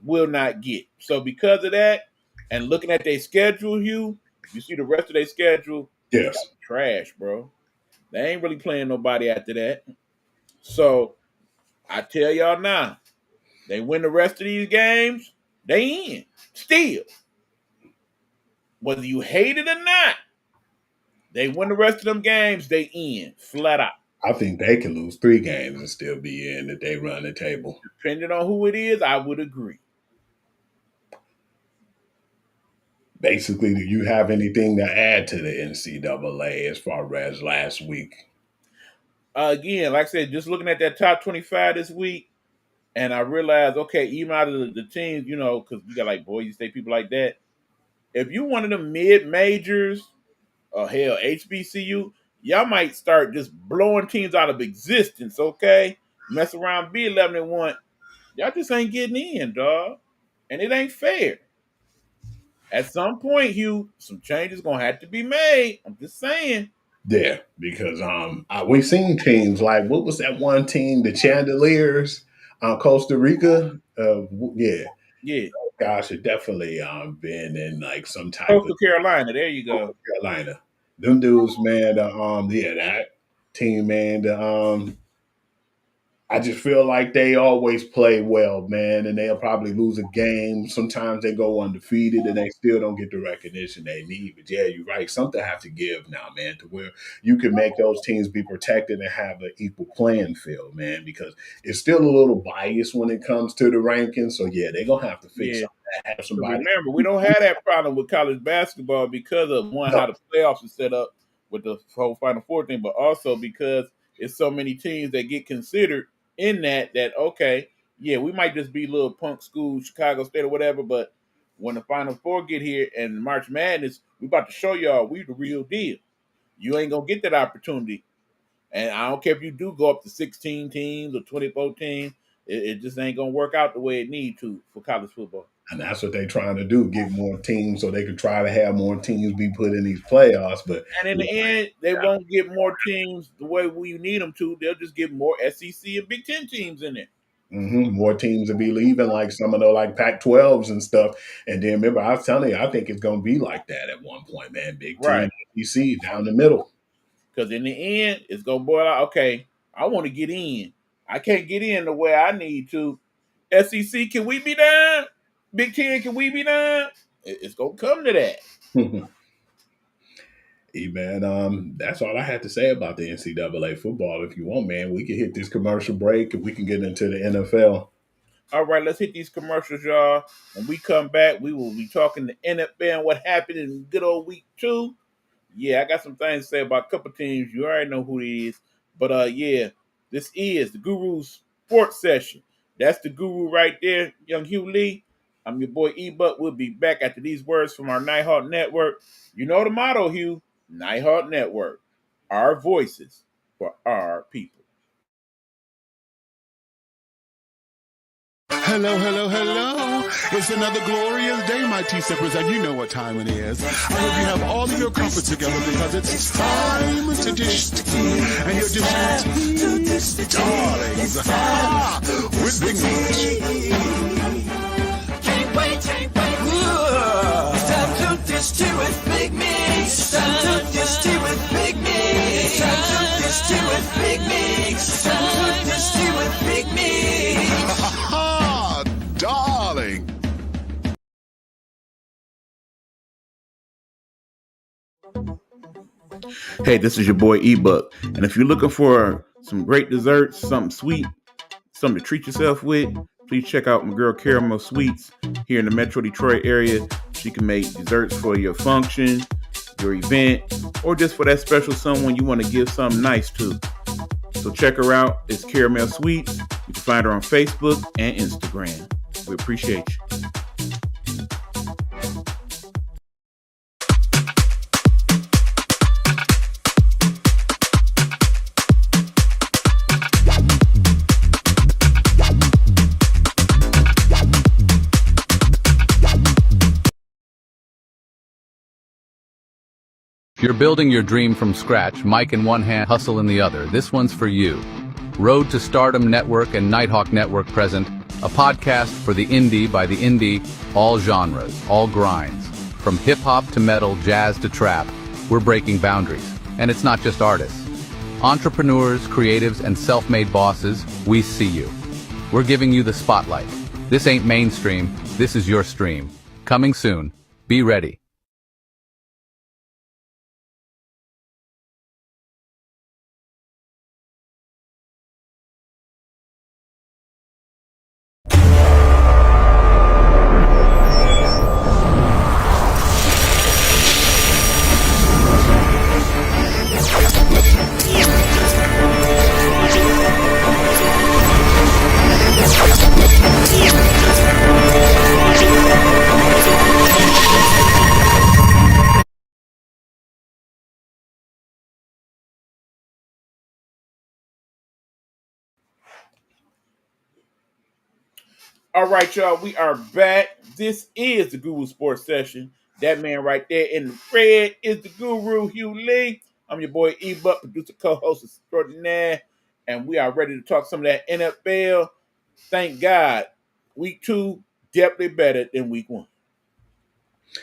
will not get. So because of that, and looking at their schedule, Hugh, if you see the rest of their schedule, it's Yes. got trash, bro. They ain't really playing nobody after that. So I tell y'all now, they win the rest of these games, they in. Still. Whether you hate it or not, they win the rest of them games, they in. Flat out. I think they can lose 3 games and still be in if they run the table. Depending on who it is, I would agree. Basically, do you have anything to add to the NCAA as far as last week? Again, like I said, just looking at that top 25 this week, and I realized, okay, even out of the teams, because you got like Boise State, people like that. If you one of them mid majors, or hell, HBCU, y'all might start just blowing teams out of existence, okay? Mess around, be 11-1. Y'all just ain't getting in, dog. And it ain't fair. At some point, Hugh, some changes gonna have to be made. I'm just saying. Yeah, because we've seen teams like what was that one team, the Chandeliers, Costa Rica. Yeah, Yeah. gosh, it definitely been in like some type of Coastal Carolina, there you go. Carolina. Them dudes, man. Yeah, that team, man. I just feel like they always play well, man, and they'll probably lose a game. Sometimes they go undefeated and they still don't get the recognition they need. But yeah, you're right. Something have to give now, man, to where you can make those teams be protected and have an equal playing field, man, because it's still a little biased when it comes to the rankings. So yeah, they're gonna have to fix Yeah. something. Have So somebody. remember, we don't have that problem with college basketball because of one, how the playoffs are set up with the whole Final Four thing, but also because it's so many teams that get considered in that okay, yeah, we might just be little punk schools, Chicago State or whatever, but when the Final Four get here and March Madness, we about to show y'all we the real deal. You ain't gonna get that opportunity. And I don't care if you do go up to 16 teams or 24 teams, it just ain't gonna work out the way it need to for college football. And that's what they're trying to do, get more teams so they can try to have more teams be put in these playoffs. But And in the end, they won't get more teams the way we need them to. They'll just get more SEC and Big Ten teams in there. more teams will be leaving, like some of the like Pac-12s and stuff. And then remember, I was telling you, I think it's going to be like that at one point, man. Big Right. Ten, SEC down the middle. Because in the end, it's gonna boil out. Okay, I want to get in. I can't get in the way I need to. SEC, can we be done? Big Ten, can we be done? It's gonna come to that. Hey, man, that's all I had to say about the NCAA football. If you want, man, we can hit this commercial break and we can get into the NFL. All right, let's hit these commercials, y'all. When we come back, we will be talking to NFL and what happened in good old week 2. Yeah, I got some things to say about a couple teams. You already know who it is. But yeah, this is the Guru's Sports Session. That's the Guru right there, young Hugh Lee. I'm your boy E-Buck. We'll be back after these words from our Nighthawk Network. You know the motto, Hugh. Nighthawk Network. Our voices for our people. Hello, hello, hello. It's another glorious day, my T-Sippers, and you know what time it is. I hope you have all of your comforts together because it's time to dish tea. And you're dishing tea, darlings, with Big Meat. Can't wait. It's time to dish tea with Big Meat. It's time to dish tea with Big Meat. It's time to dish tea with Big Meat. It's time to dish tea with Big Meat. Darling. Hey, this is your boy E-Buck. And if you're looking for some great desserts, something sweet, something to treat yourself with, please check out my girl Caramel Sweets here in the Metro Detroit area. She can make desserts for your function, your event, or just for that special someone you want to give something nice to. So check her out. It's Caramel Sweets. You can find her on Facebook and Instagram. We appreciate you. If you're building your dream from scratch, mic in one hand, hustle in the other, this one's for you. Road to Stardom Network and Nighthawk Network present a podcast for the indie by the indie, all genres, all grinds. From hip-hop to metal, jazz to trap, we're breaking boundaries. And it's not just artists. Entrepreneurs, creatives, and self-made bosses, we see you. We're giving you the spotlight. This ain't mainstream, this is your stream. Coming soon. Be ready. All right, y'all, we are back. This is the Guru Sports Session. That man right there in the red is the Guru, Hugh Lee. I'm your boy E-Buck, producer, co-host extraordinaire, and we are ready to talk some of that NFL. Thank God, week 2 definitely better than week 1.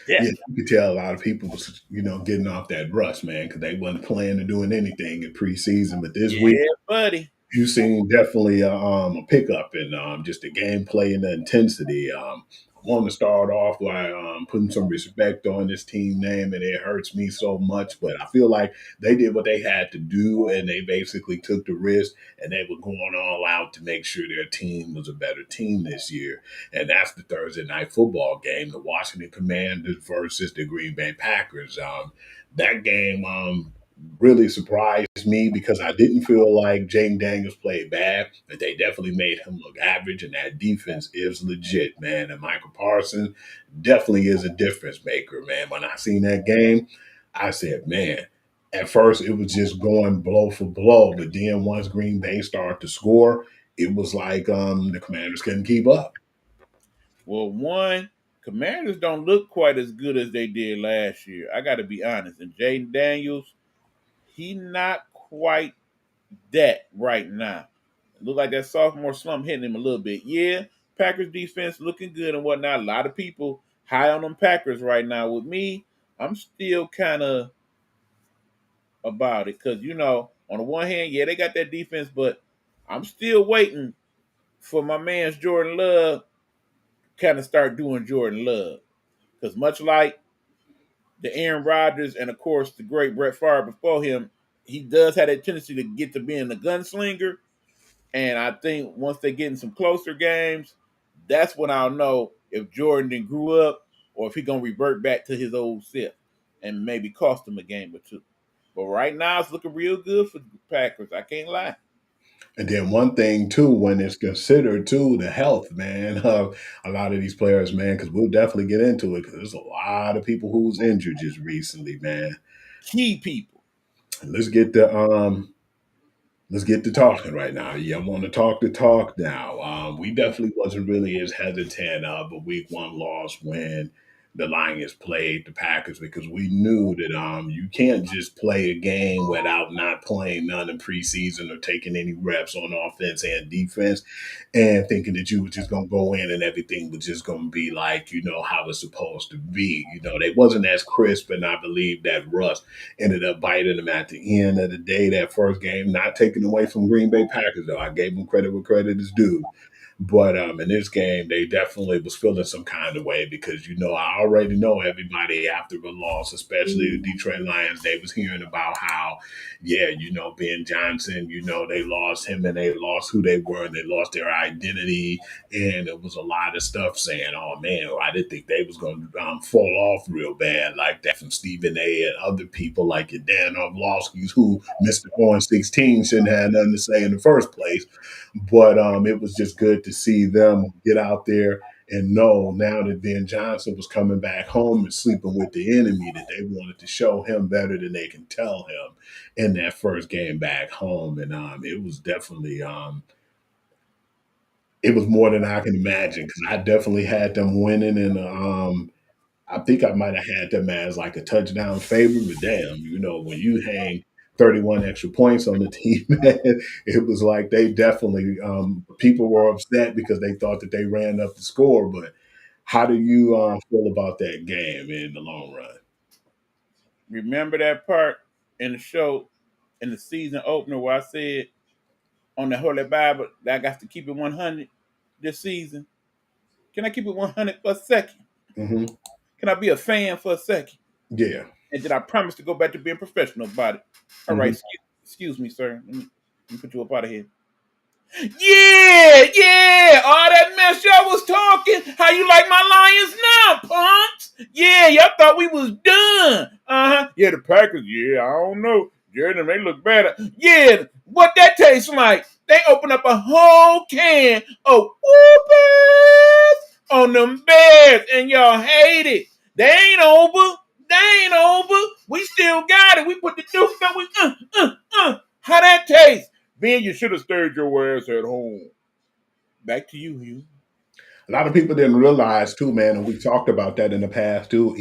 Yeah, you could tell a lot of people was, getting off that rust, man, because they wasn't planning on doing anything in preseason. But this week, buddy. you've seen definitely a pickup in just the gameplay and the intensity. I want to start off by putting some respect on this team name, and it hurts me so much. But I feel like they did what they had to do, and they basically took the risk, and they were going all out to make sure their team was a better team this year. And that's the Thursday night football game, the Washington Commanders versus the Green Bay Packers. That game really surprised me because I didn't feel like Jaden Daniels played bad, but they definitely made him look average, and that defense is legit, man. And Michael Parsons definitely is a difference maker, man. When I seen that game, I said, man, at first it was just going blow for blow, but then once Green Bay started to score, it was like the Commanders couldn't keep up. Well, one, Commanders don't look quite as good as they did last year. I got to be honest. And Jaden Daniels, he not quite that right now. Look like that sophomore slump hitting him a little bit. Yeah, Packers defense looking good and whatnot. A lot of people high on them Packers right now. With me, I'm still kind of about it because on the one hand, yeah, they got that defense, but I'm still waiting for my man's Jordan Love kind of start doing Jordan Love because much like the Aaron Rodgers and of course the great Brett Favre before him, he does have that tendency to get to being a gunslinger. And I think once they get in some closer games, that's when I'll know if Jordan then grew up or if he gonna revert back to his old self and maybe cost him a game or two. But right now it's looking real good for the Packers. I can't lie. And then one thing too, when it's considered too the health, man, of a lot of these players, man, because we'll definitely get into it. Because there's a lot of people who's injured just recently, man. Key people. Let's get the let's get to talking right now. Yeah, I want to talk the talk now. We definitely wasn't really as hesitant of a week one loss when the Lions played the Packers because we knew that you can't just play a game without not playing none in preseason or taking any reps on offense and defense and thinking that you were just gonna go in and everything was just gonna be like, how it's supposed to be. They wasn't as crisp, and I believe that rust ended up biting them at the end of the day. That first game, not taken away from Green Bay Packers, though. I gave them credit where credit is due. But in this game, they definitely was feeling some kind of way because I already know everybody after a loss, especially the Detroit Lions. They was hearing about how, yeah, Ben Johnson, they lost him and they lost who they were and they lost their identity, and it was a lot of stuff saying, "Oh man, I didn't think they was going to fall off real bad like that." From Stephen A. and other people like your Dan Orlovsky's who Mr. 4-16 shouldn't have nothing to say in the first place. But it was just good to see them get out there and know now that Ben Johnson was coming back home and sleeping with the enemy that they wanted to show him better than they can tell him in that first game back home. And it was definitely it was more than I can imagine because I definitely had them winning, and I think I might have had them as like a touchdown favorite, but damn, when you hang 31 extra points on the team, man, it was like they definitely people were upset because they thought that they ran up the score. But how do you feel about that game in the long run? Remember that part in the show in the season opener where I said on the Holy Bible that I got to keep it 100 this season? Can I keep it 100 for a second? Hmm. Can I be a fan for a second? Yeah. And did I promise to go back to being professional about it? All right, Hmm. excuse me, sir. Let me put you up out of here. Yeah, all that mess y'all was talking. How you like my Lions now, punks? Yeah, y'all thought we was done. Yeah, the Packers. Yeah, I don't know. Jordan, they look better. Yeah, what that tastes like? They open up a whole can of whoopers on them Bears, and y'all hate it. They ain't over. They ain't over. We still got it. We put the deuce up. We How that taste? Ben, you should have stayed your ass at home. Back to you, Hugh. A lot of people didn't realize too, man, and we talked about that in the past too.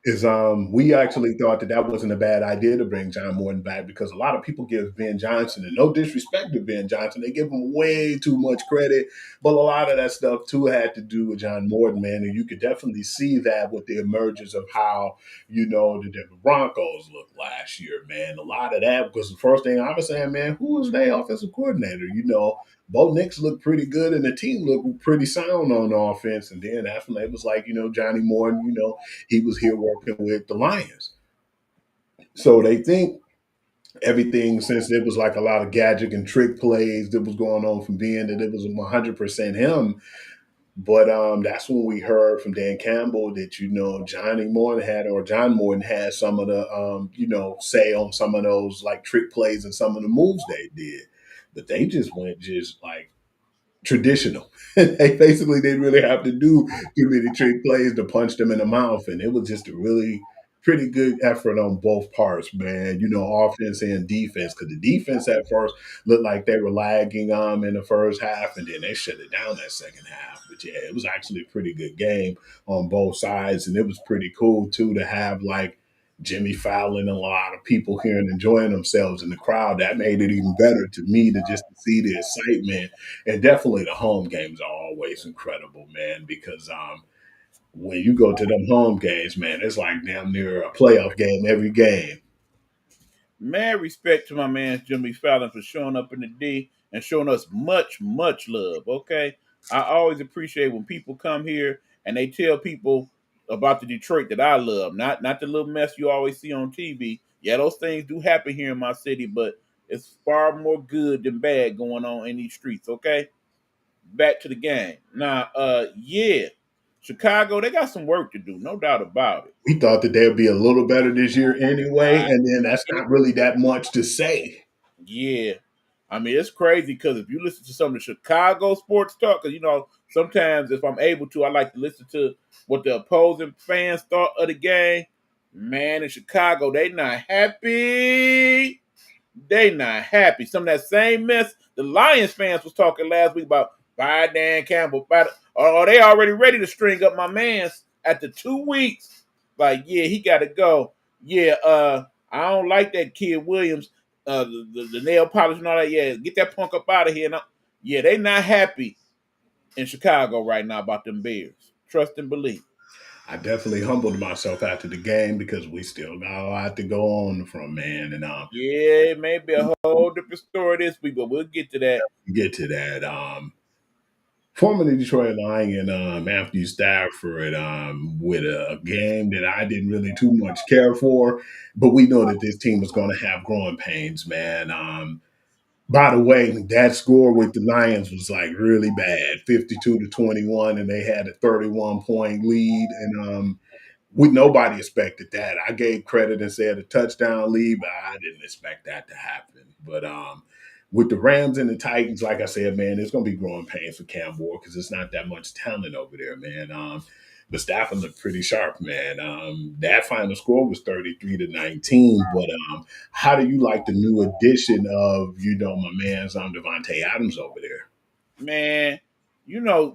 Is we actually thought that that wasn't a bad idea to bring John Morton back because a lot of people give Ben Johnson, and no disrespect to Ben Johnson, they give him way too much credit. But a lot of that stuff too had to do with John Morton, man, and you could definitely see that with the emergence of how the Denver Broncos looked last year, man. A lot of that because the first thing I was saying, man, who was their offensive coordinator? Bo Nix looked pretty good and the team looked pretty sound on offense. And then after that, it was like, Johnny Morton, he was here working with the Lions. So they think everything, since it was like a lot of gadget and trick plays that was going on from being that it was 100% him, But that's when we heard from Dan Campbell that John Morton had some of the say on some of those like trick plays and some of the moves they did, but they just went just like traditional. They basically didn't really have to do too many trick plays to punch them in the mouth, and it was just a really pretty good effort on both parts, man. Offense and defense, because the defense at first looked like they were lagging in the first half, and then they shut it down that second half. But yeah, it was actually a pretty good game on both sides, and it was pretty cool too to have like Jimmy Fallon and a lot of people here and enjoying themselves in the crowd. That made it even better to me to just see the excitement. And definitely the home games are always incredible, man, because when you go to them home games, man, it's like damn near a playoff game every game. Mad respect to my man Jimmy Fallon for showing up in the D and showing us much, much love. Okay, I always appreciate when people come here and they tell people about the Detroit that I love, not the little mess you always see on TV. Yeah, those things do happen here in my city, but it's far more good than bad going on in these streets. Okay, back to the game. Now, yeah, Chicago, they got some work to do, no doubt about it. We thought that they'd be a little better this year anyway, and then that's not really that much to say. Yeah. I mean, it's crazy because if you listen to some of the Chicago sports talk, because, sometimes if I'm able to, I like to listen to what the opposing fans thought of the game. Man, in Chicago, they not happy. They not happy. Some of that same mess the Lions fans was talking last week about by Dan Campbell. Or they already ready to string up my man's after 2 weeks. Like, yeah, he got to go. Yeah, I don't like that kid Williams, the nail polish and all that. Yeah, get that punk up out of here. Yeah, they not happy in Chicago right now about them Bears. Trust and believe. I definitely humbled myself after the game because we still got a lot to go on from, man. And Yeah, it may be a whole different story this week, but we'll get to that. get to that. Formerly Detroit Lion Matthew Stafford with a game that I didn't really too much care for, but we know that this team was going to have growing pains, man. By the way, that score with the Lions was like really bad, 52-21, and they had a 31-point lead, and nobody expected that. I gave credit and said a touchdown lead, but I didn't expect that to happen. But with the Rams and the Titans, like I said, man, it's going to be growing pains for Cam Ward because it's not that much talent over there, man. But Stafford looked pretty sharp, man. That final score was 33-19. But how do you like the new addition of, my man's Devontae Adams over there? Man,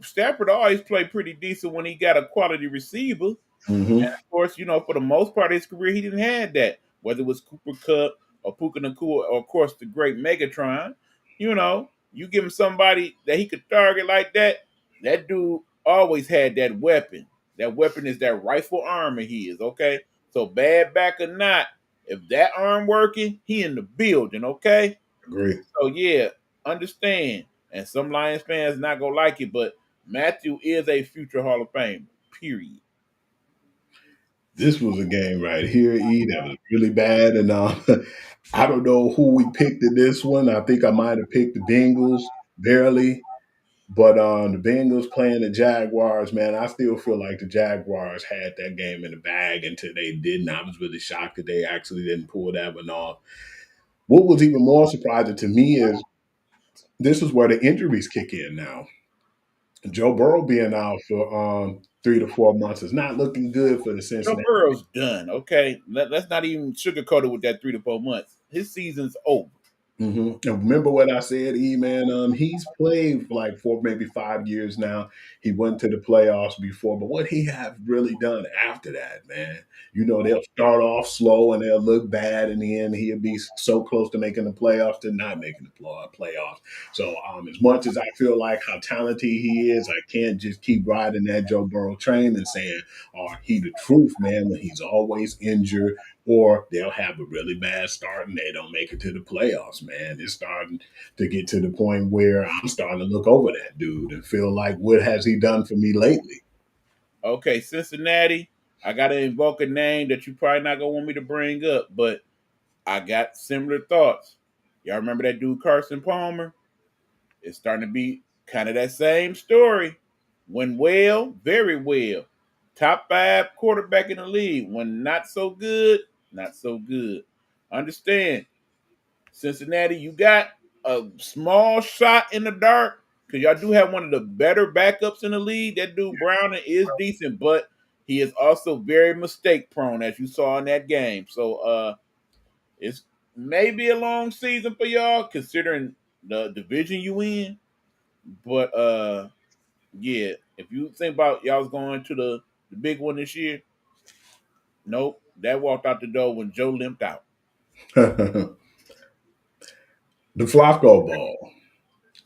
Stafford always played pretty decent when he got a quality receiver. Mm-hmm. And of course, for the most part of his career, he didn't have that. Whether it was Cooper Kupp or Puka Nacua, or of course the great Megatron, you give him somebody that he could target like that. That dude always had that weapon. That weapon is that rifle arm of his. Okay, so bad back or not, if that arm working, he in the building. Okay, Agree. so yeah, understand. And some Lions fans not gonna like it, but Matthew is a future Hall of Famer. Period. This was a game right here, that was really bad. And I don't know who we picked in this one. I think I might have picked the Bengals, barely. But the Bengals playing the Jaguars, man, I still feel like the Jaguars had that game in the bag until they didn't. I was really shocked that they actually didn't pull that one off. What was even more surprising to me is this is where the injuries kick in now. Joe Burrow being out for 3 to 4 months is not looking good for the Joe Cincinnati. Burrow's done. Okay, let's not even sugarcoat it with that 3 to 4 months. His season's over. Mm-hmm. And remember what I said, man. He's played for like 4, maybe 5 years now. He went to the playoffs before, but what he have really done after that, man? They'll start off slow and they'll look bad in the end. He'll be so close to making the playoffs to not making the playoffs. So, as much as I feel like how talented he is, I can't just keep riding that Joe Burrow train and saying, "Oh, he the truth, man." When he's always injured. Or they'll have a really bad start and they don't make it to the playoffs, man. It's starting to get to the point where I'm starting to look over that dude and feel like, what has he done for me lately? Okay, Cincinnati, I got to invoke a name that you probably not going to want me to bring up, but I got similar thoughts. Y'all remember that dude Carson Palmer? It's starting to be kind of that same story. When well, very well. Top 5 quarterback in the league. When not so good, not so good. Understand, Cincinnati, you got a small shot in the dark because y'all do have one of the better backups in the league. That dude Brown is decent, but he is also very mistake prone, as you saw in that game. So it's maybe a long season for y'all considering the division you in. But yeah, if you think about y'all's going to the big one this year, nope. That walked out the door when Joe limped out. The Flacco Ball.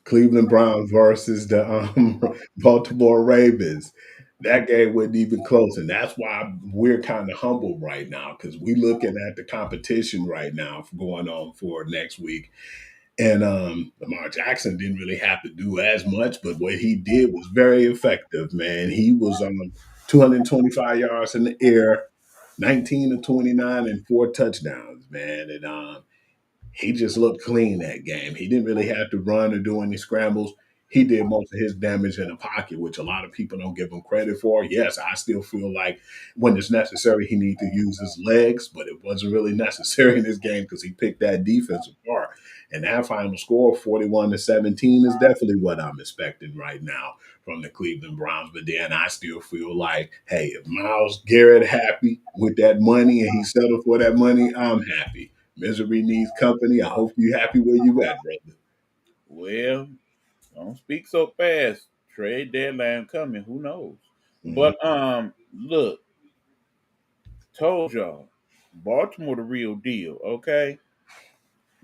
Cleveland Browns versus the Baltimore Ravens. That game wasn't even close, and that's why we're kind of humble right now because we looking at the competition right now going on for next week. And Lamar Jackson didn't really have to do as much, but what he did was very effective, man. He was on 225 yards in the air, 19 to 29, and 4 touchdowns, man. And he just looked clean that game. He didn't really have to run or do any scrambles. He did most of his damage in the pocket, which a lot of people don't give him credit for. Yes, I still feel like when it's necessary, he needs to use his legs, but it wasn't really necessary in this game because he picked that defense apart. And that final score, 41-17, is definitely what I'm expecting right now from the Cleveland Browns. But then I still feel like, hey, if Miles Garrett happy with that money and he settled for that money, I'm happy. Misery needs company. I hope you happy where you at, brother. Well, don't speak so fast. Trade deadline coming. Who knows? Mhm. But look, told y'all, Baltimore the real deal. Okay,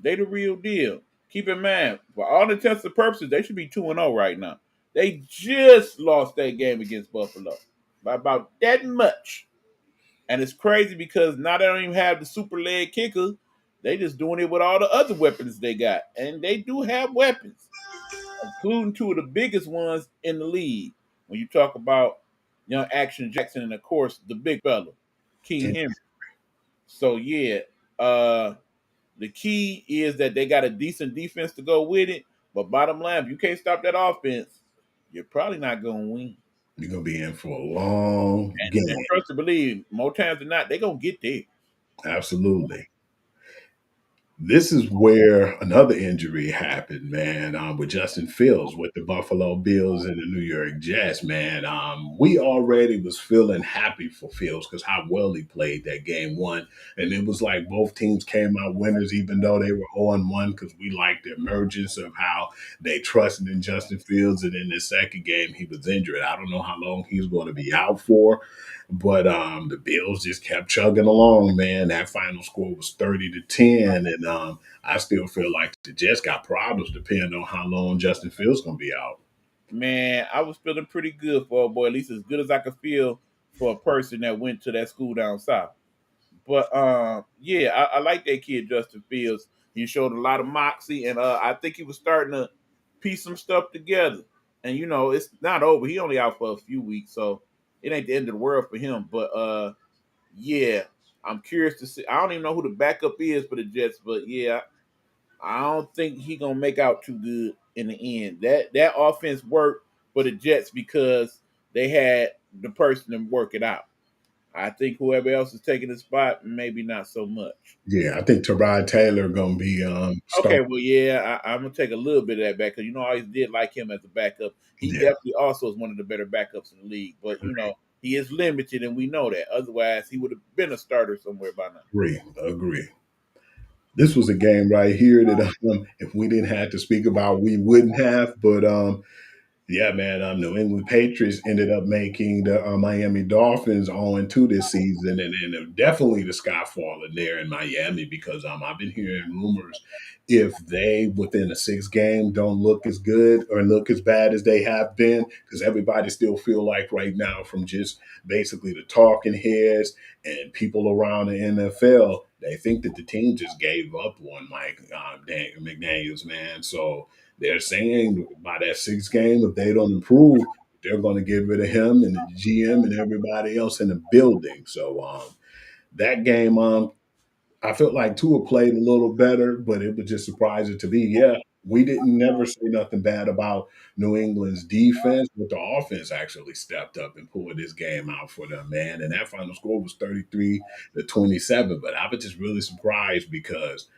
they the real deal. Keep in mind, for all intents and purposes, they should be 2-0 right now. They just lost that game against Buffalo by about that much. And it's crazy because now they don't even have the super leg kicker. They just doing it with all the other weapons they got. And they do have weapons, including two of the biggest ones in the league. When you talk about young Action Jackson and of course the big fella, King And Henry. So yeah, uh the key is that they got a decent defense to go with it. But bottom line, if you can't stop that offense, you're probably not gonna win. you're gonna be in for a long And game. trust to believe, more times than not, they're gonna get there. Absolutely. This is where another injury happened, man, with Justin Fields with the Buffalo Bills and the New York Jets, man. We already was feeling happy for Fields because how well he played that game one. And it was like both teams came out winners, even though they were 0-1, because we liked the emergence of how they trusted in Justin Fields. And in the second game, he was injured. I don't know how long he's going to be out for. But the Bills just kept chugging along, man. That final score was 30-10, and I still feel like the Jets got problems depending on how long Justin Fields gonna be out. Man, I was feeling pretty good for a boy, at least as good as I could feel for a person that went to that school down south. But yeah, I like that kid Justin Fields. He showed a lot of moxie, and I think he was starting to piece some stuff together. And you know, it's not over. He only out for a few weeks, so it ain't the end of the world for him. But yeah, I'm curious to see. I don't even know who the backup is for the Jets, but yeah, I don't think he gonna make out too good in the end. That offense worked for the Jets because they had the person to work it out. I think whoever else is taking the spot, maybe not so much. Yeah, I think Tyrod Taylor gonna be Okay, start. well, yeah, I'm gonna take a little bit of that back because you know I always did like him as a backup. He Yeah, definitely also is one of the better backups in the league, but you know he is limited, and we know that. Otherwise, he would have been a starter somewhere by now. agree. This was a game right here that if we didn't have to speak about, we wouldn't have. But yeah, man. New England Patriots ended up making the Miami Dolphins on to this season, and definitely the sky falling there in Miami because I've been hearing rumors if they within a 6 game don't look as good or look as bad as they have been, because everybody still feel like right now from just basically the talking heads and people around the NFL, they think that the team just gave up on Mike McDaniel's, man. So they're saying by that 6 game, if they don't improve, they're going to get rid of him and the GM and everybody else in the building. So that game, I felt like Tua played a little better, but it was just surprising to me. Yeah, We didn't never say nothing bad about New England's defense, but the offense actually stepped up and pulled this game out for them, man. And that final score was 33-27. But I was just really surprised because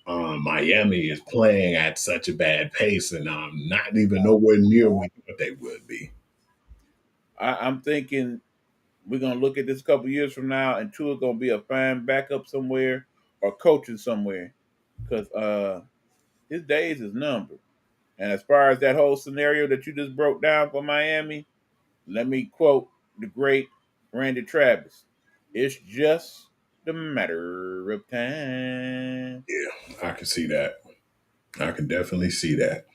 Miami is playing at such a bad pace and not even nowhere near we thought they would be. I'm thinking we're gonna look at this a couple years from now, and Tua's gonna be a fine backup somewhere or coaching somewhere, because his days is numbered. And as far as that whole scenario that you just broke down for Miami, let me quote the great Randy Travis: "It's just a matter of time." Yeah, I can see that. I can definitely see that.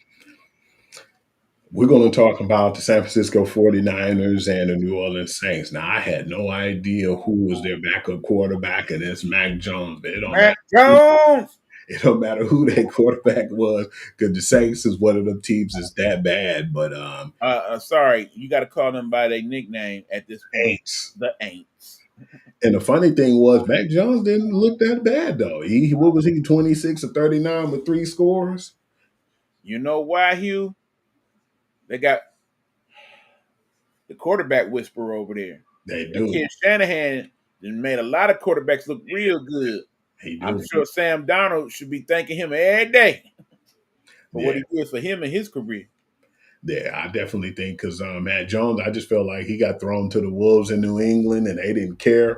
We're going to talk about the San Francisco 49ers and the New Orleans Saints. Now, I had no idea who was their backup quarterback, and it's Mac Jones. But Mac Jones. it don't matter who their quarterback was, because the Saints is one of them teams that's that bad. But Sorry, you got to call them by their nickname at this point. Aints. The Aints. And the funny thing was, Mac Jones didn't look that bad though. What was he, 26 or 39 with 3 scores? You know why, Hugh? They got the quarterback whisperer over there. They do. Kid Shanahan made a lot of quarterbacks look real good. I'm sure Sam Darnold should be thanking him every day for what he did for him in his career. Yeah, I definitely think because Matt Jones, I just felt like he got thrown to the wolves in New England and they didn't care.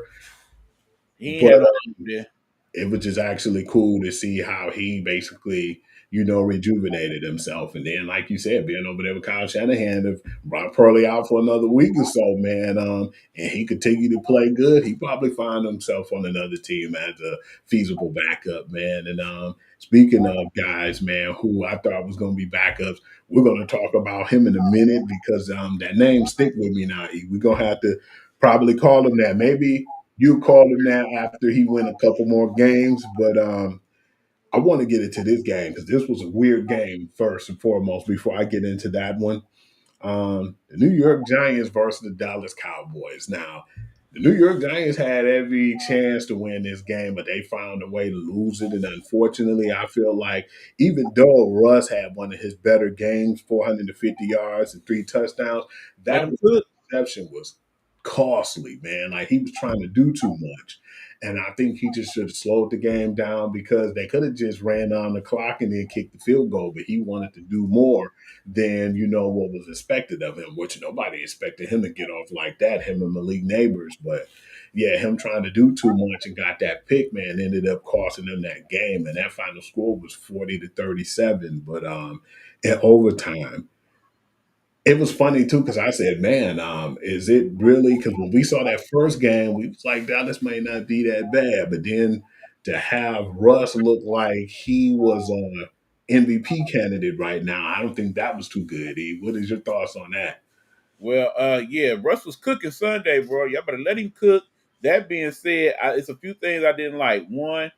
It was just actually cool to see how he basically, rejuvenated himself. And then, like you said, being over there with Kyle Shanahan, if brought Purley out for another week or so, man, and he continued to play good, he probably find himself on another team as a feasible backup, man. And speaking of guys, man, who I thought was going to be backups, we're going to talk about him in a minute because that name stick with me now. We're going to have to probably call him that. Maybe you call him that after he win a couple more games, but I want to get into this game because this was a weird game first and foremost before I get into that one. The New York Giants versus the Dallas Cowboys. Now, the New York Giants had every chance to win this game, but they found a way to lose it. And unfortunately, I feel like even though Russ had one of his better games, 450 yards and 3 touchdowns, that reception was costly, man. Like he was trying to do too much. And I think he just should have slowed the game down because they could have just ran on the clock and then kicked the field goal. But he wanted to do more than, what was expected of him, which nobody expected him to get off like that, him and Malik Neighbors. But yeah, him trying to do too much and got that pick, man, ended up costing them that game. And that final score was 40-37. But in overtime, it was funny too because I said, "Man, is it really?" Because when we saw that first game, we was like, "Dallas may not be that bad," but then to have Russ look like he was an MVP candidate right now, I don't think that was too good. What is your thoughts on that? Well, yeah, Russ was cooking Sunday, bro. Y'all better let him cook. That being said, it's a few things I didn't like. One,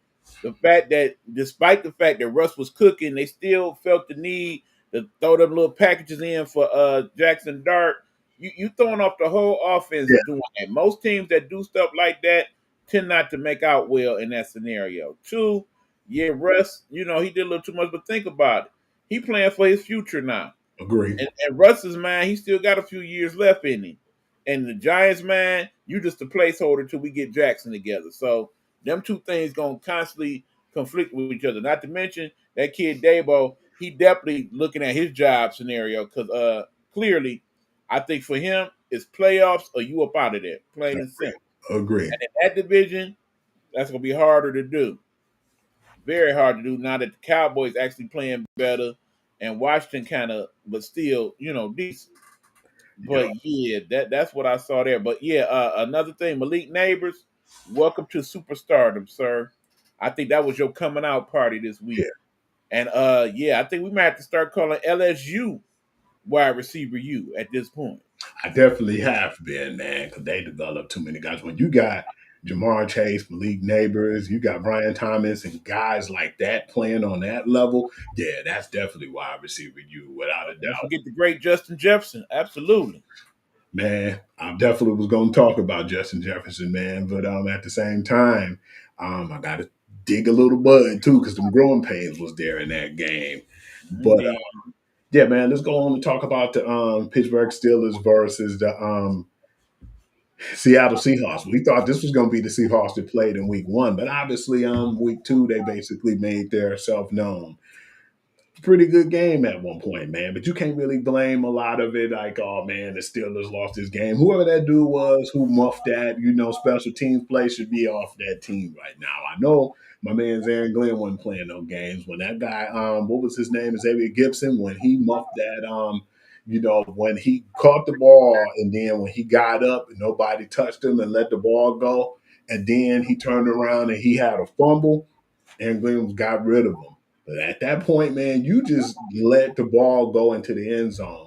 the fact that despite the fact that Russ was cooking, they still felt the need to throw them little packages in for Jackson Dart. You throwing off the whole offense doing that. Most teams that do stuff like that tend not to make out well in that scenario. Two, yeah, Russ, he did a little too much, but think about it. He playing for his future now. Agree. And Russ's mind, he still got a few years left in him. And the Giants, man, you just a placeholder till we get Jackson together. So them two things gonna constantly conflict with each other. Not to mention that kid Dabo, he definitely looking at his job scenario because clearly, I think for him it's playoffs or you up out of there, plain and simple. Agree. And in that division, that's gonna be harder to do. Very hard to do now that the Cowboys actually playing better and Washington kind of, but still, decent. But yeah, that's what I saw there. But yeah, another thing, Malik Neighbors, welcome to superstardom, sir. I think that was your coming out party this week. Yeah. And I think we might have to start calling LSU wide receiver U at this point. I definitely have been, man, because they developed too many guys. When you got Jamar Chase, Malik Neighbors, you got Brian Thomas, and guys like that playing on that level, yeah, that's definitely wide receiver U, without a doubt. Don't forget the great Justin Jefferson, absolutely. Man, I definitely was going to talk about Justin Jefferson, man, but at the same time, I got to dig a little bud too because them growing pains was there in that game. But Indeed. yeah, man, let's go on and talk about the Pittsburgh Steelers versus the Seattle Seahawks. We thought this was going to be the Seahawks that played in week one, but obviously, week two, they basically made their self known. Pretty good game at one point, man. But you can't really blame a lot of it. Like, oh man, the Steelers lost this game. Whoever that dude was who muffed that, special teams play should be off that team right now. I know my man Aaron Glenn wasn't playing no games when that guy, what was his name, Xavier Gibson, when he muffed that, when he caught the ball and then when he got up and nobody touched him and let the ball go, and then he turned around and he had a fumble, and Glenn got rid of him. But at that point, man, you just let the ball go into the end zone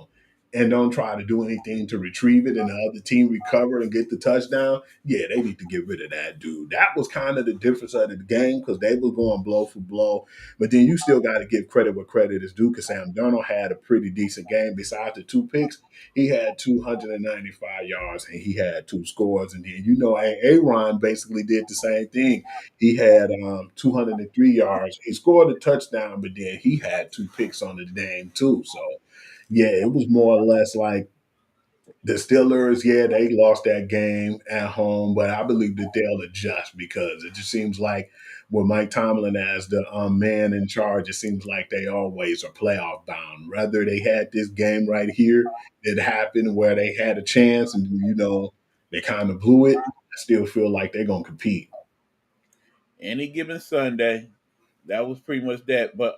and don't try to do anything to retrieve it and the other team recover and get the touchdown. Yeah, they need to get rid of that dude. That was kind of the difference of the game because they were going blow for blow. But then you still got to give credit where credit is due because Sam Darnold had a pretty decent game. Besides the 2 picks, he had 295 yards and he had 2 scores. And then, Aaron basically did the same thing. He had 203 yards. He scored a touchdown, but then he had 2 picks on the game too. So, yeah, it was more or less like the Steelers, yeah, they lost that game at home, but I believe that they'll adjust because it just seems like with Mike Tomlin as the man in charge, it seems like they always are playoff bound. Whether they had this game right here that happened where they had a chance and, they kind of blew it, I still feel like they're going to compete. Any given Sunday, that was pretty much that. But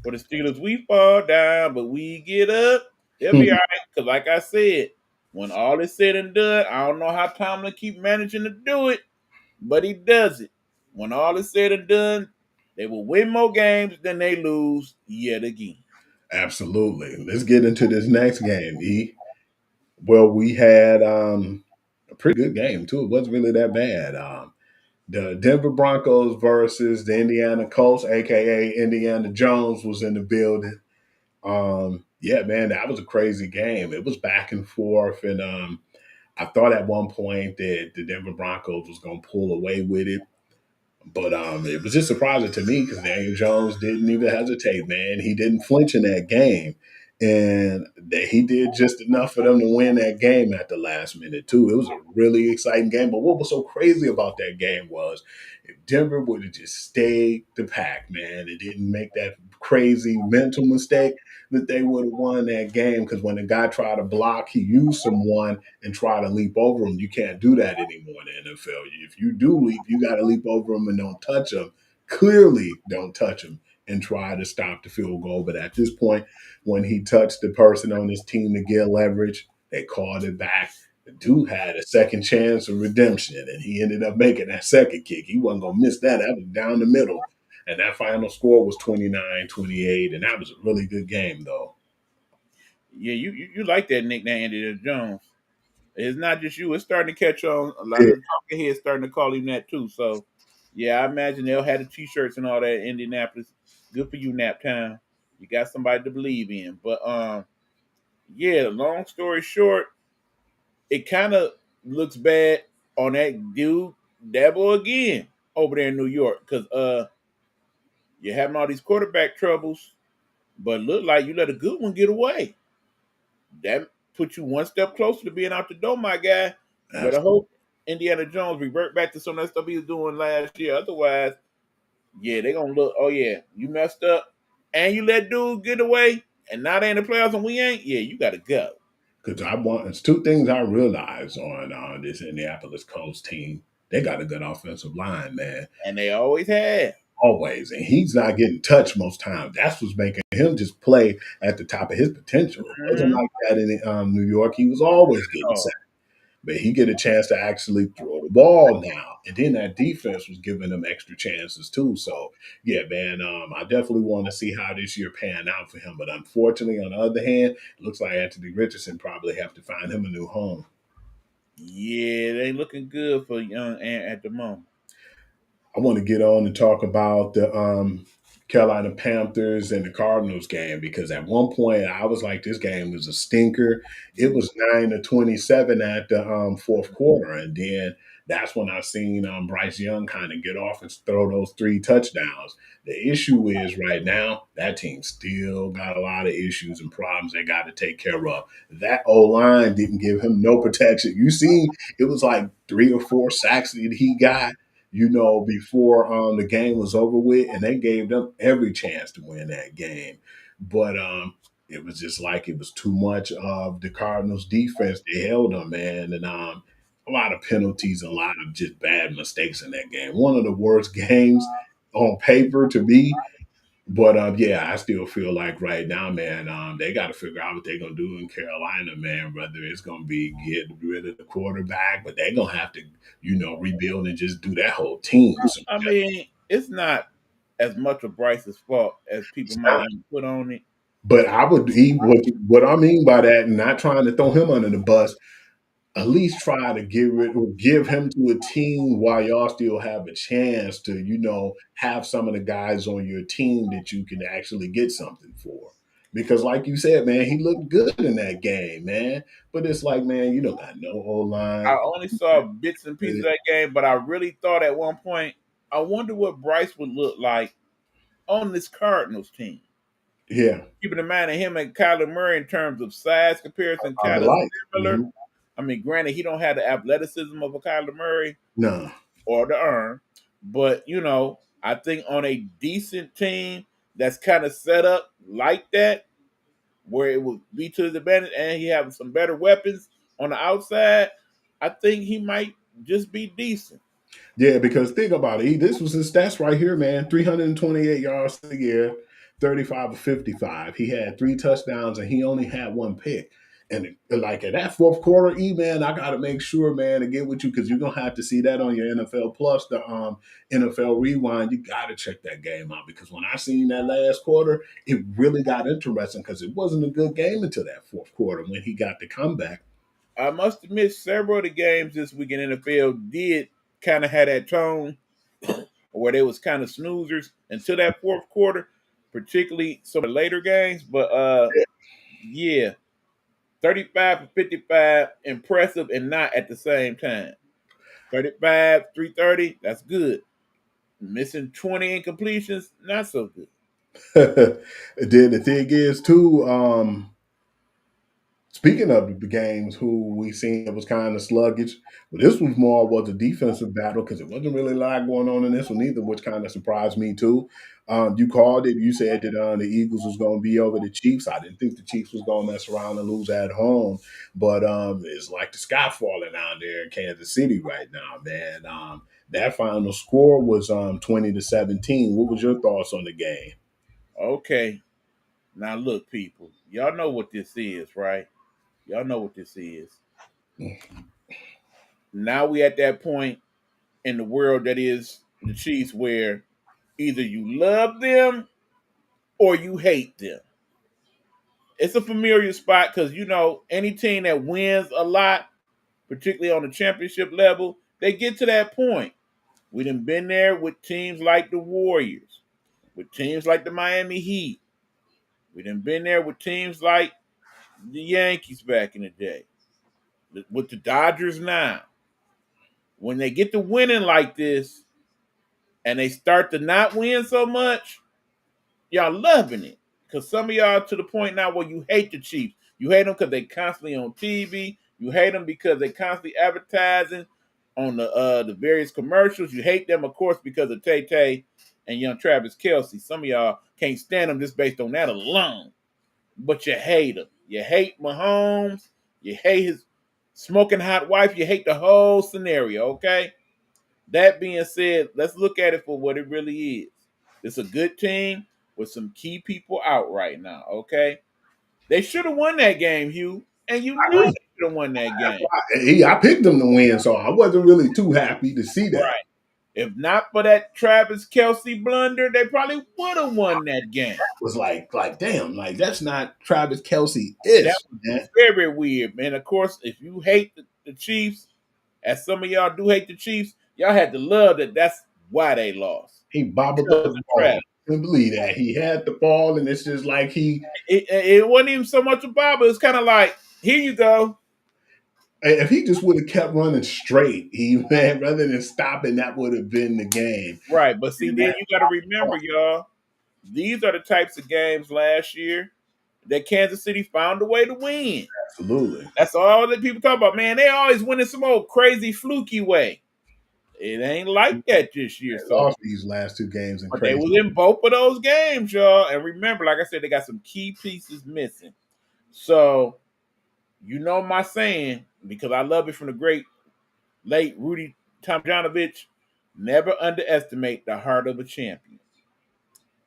for the Steelers, we fall down, but we get up. They'll be all right. Because like I said, when all is said and done, I don't know how Tomlin keep managing to do it, but he does it. When all is said and done, they will win more games than they lose yet again. Absolutely. Let's get into this next game, E. Well, we had a pretty good game, too. It wasn't really that bad. The Denver Broncos versus the Indiana Colts, a.k.a. Indiana Jones, was in the building. Yeah, man, that was a crazy game. It was back and forth, and I thought at one point that the Denver Broncos was going to pull away with it. But it was just surprising to me because Daniel Jones didn't even hesitate, man. He didn't flinch in that game. And that he did just enough for them to win that game at the last minute, too. It was a really exciting game. But what was so crazy about that game was if Denver would have just stayed the pack, man, it didn't make that crazy mental mistake, that they would have won that game because when the guy tried to block, he used someone and try to leap over him. You can't do that anymore in the NFL. If you do leap, you got to leap over him and don't touch him. Clearly don't touch him and try to stop the field goal. But at this point, when he touched the person on his team to get leverage, they called it back. The dude had a second chance of redemption, and he ended up making that second kick. He wasn't going to miss that. That was down the middle. And that final score was 29-28, and that was a really good game, though. Yeah, you like that nickname, Indiana Jones. It's not just you. It's starting to catch on. A lot of the talking heads starting to call him that, too. So, yeah, I imagine they'll have the T-shirts and all that in Indianapolis. Good for you, Naptown. You got somebody to believe in. But, yeah, long story short, it kind of looks bad on that dude, Dabo, again, over there in New York. Because you're having all these quarterback troubles, but look like you let a good one get away. That puts you one step closer to being out the door, my guy. You better hope Indiana Jones revert back to some of that stuff he was doing last year. Otherwise, yeah, they're going to look, oh, yeah, you messed up and you let dude get away and now they in the playoffs and we ain't. Yeah, you got to go. Because it's 2 things I realized on this Indianapolis Colts team. They got a good offensive line, man. And they always have. Always. And he's not getting touched most times. That's what's making him just play at the top of his potential. It wasn't like that in New York. He was always getting sacked. But he get a chance to actually throw the ball now. And then that defense was giving him extra chances too. So, yeah, man, I definitely want to see how this year pan out for him. But unfortunately, on the other hand, it looks like Anthony Richardson probably have to find him a new home. Yeah, they looking good for young Ant at the moment. I want to get on and talk about the Carolina Panthers and the Cardinals game because at one point I was like, this game was a stinker. It was 9-27 at the fourth quarter, and then that's when I seen Bryce Young kind of get off and throw those 3 touchdowns. The issue is right now that team still got a lot of issues and problems they got to take care of. That O line didn't give him no protection. You see, it was like 3 or 4 sacks that he got, before the game was over with, and they gave them every chance to win that game. But it was just like it was too much of the Cardinals defense. They held them, man, and a lot of penalties, a lot of just bad mistakes in that game. One of the worst games on paper to me. But yeah, I still feel like right now, man, they got to figure out what they're gonna do in Carolina, man. Whether it's gonna be get rid of the quarterback, but they're gonna have to, rebuild and just do that whole team. So, I mean, it's not as much of Bryce's fault as people might want to put on it. but what I mean by that, and not trying to throw him under the bus, at least try to give him to a team while y'all still have a chance to, have some of the guys on your team that you can actually get something for. Because like you said, man, he looked good in that game, man. But it's like, man, you don't got no O-line. I only saw bits and pieces of that game, but I really thought at one point, I wonder what Bryce would look like on this Cardinals team. Yeah. Keeping in mind that him and Kyler Murray in terms of size comparison, kind of similar. Mhm. I mean, granted, he don't have the athleticism of a Kyler Murray No. or the arm, but I think on a decent team that's kind of set up like that, where it would be to his advantage, and he has some better weapons on the outside, I think he might just be decent. Yeah, because think about it. This was his stats right here, man. 328 yards a year, 35 of 55. He had 3 touchdowns, and he only had 1 pick. And like in that fourth quarter, man, I got to make sure, man, to get with you, because you're going to have to see that on your NFL Plus, the NFL Rewind. You got to check that game out, because when I seen that last quarter, it really got interesting, because it wasn't a good game until that fourth quarter when he got the comeback. I must admit, several of the games this week in NFL did kind of have that tone where they was kind of snoozers until that fourth quarter, particularly some of the later games. But yeah, 35 for 55, impressive and not at the same time. 35, 330, that's good. Missing 20 incompletions, not so good. Then the thing is, too, speaking of the games who we seen it was kind of sluggish, but this was a defensive battle, because it wasn't really a lot going on in this one either, which kind of surprised me too. You called it. You said that the Eagles was going to be over the Chiefs. I didn't think the Chiefs was going to mess around and lose at home, but it's like the sky falling out there in Kansas City right now, man. That final score was 20-17. What was your thoughts on the game? Okay. Now look, people, y'all know what this is, right? Y'all know what this is. Now we at that point in the world that is the Chiefs, where either you love them or you hate them. It's a familiar spot because, any team that wins a lot, particularly on the championship level, they get to that point. We done been there with teams like the Warriors, with teams like the Miami Heat. We done been there with teams like the Yankees back in the day, with the Dodgers now. When they get to winning like this and they start to not win so much, y'all loving it. Because some of y'all to the point now where you hate the Chiefs. You hate them because they constantly on TV. You hate them because they constantly advertising on the various commercials. You hate them, of course, because of Tay-Tay and young Travis Kelce. Some of y'all can't stand them just based on that alone. But you hate them. You hate Mahomes. You hate his smoking hot wife. You hate the whole scenario, okay? That being said, let's look at it for what it really is. It's a good team with some key people out right now, okay? They should have won that game, Hugh, and you knew they should have won that game. I picked them to win, so I wasn't really too happy to see that. Right. If not for that Travis Kelce blunder, they probably would have won that game. It was like damn, like that's not Travis Kelce-ish. That was very weird, man. Of course, if you hate the Chiefs, as some of y'all do hate the Chiefs, y'all had to love that. That's why they lost. He bobbled up the ball. I couldn't believe that. He had the ball, and it's just like it wasn't even so much a bobble. It's kind of like, here you go. If he just would have kept running straight, man, rather than stopping, that would have been the game. Right, but see, then you got to remember, y'all, these are the types of games last year that Kansas City found a way to win. Absolutely. That's all that people talk about. Man, they always win in some old crazy fluky way. It ain't like that this year. They So, lost these last two games in but they crazy. was in both of those games, y'all. And remember, like I said, they got some key pieces missing. So, you know my saying, because I love it from the great late Rudy Tomjanovich, never underestimate the heart of a champion.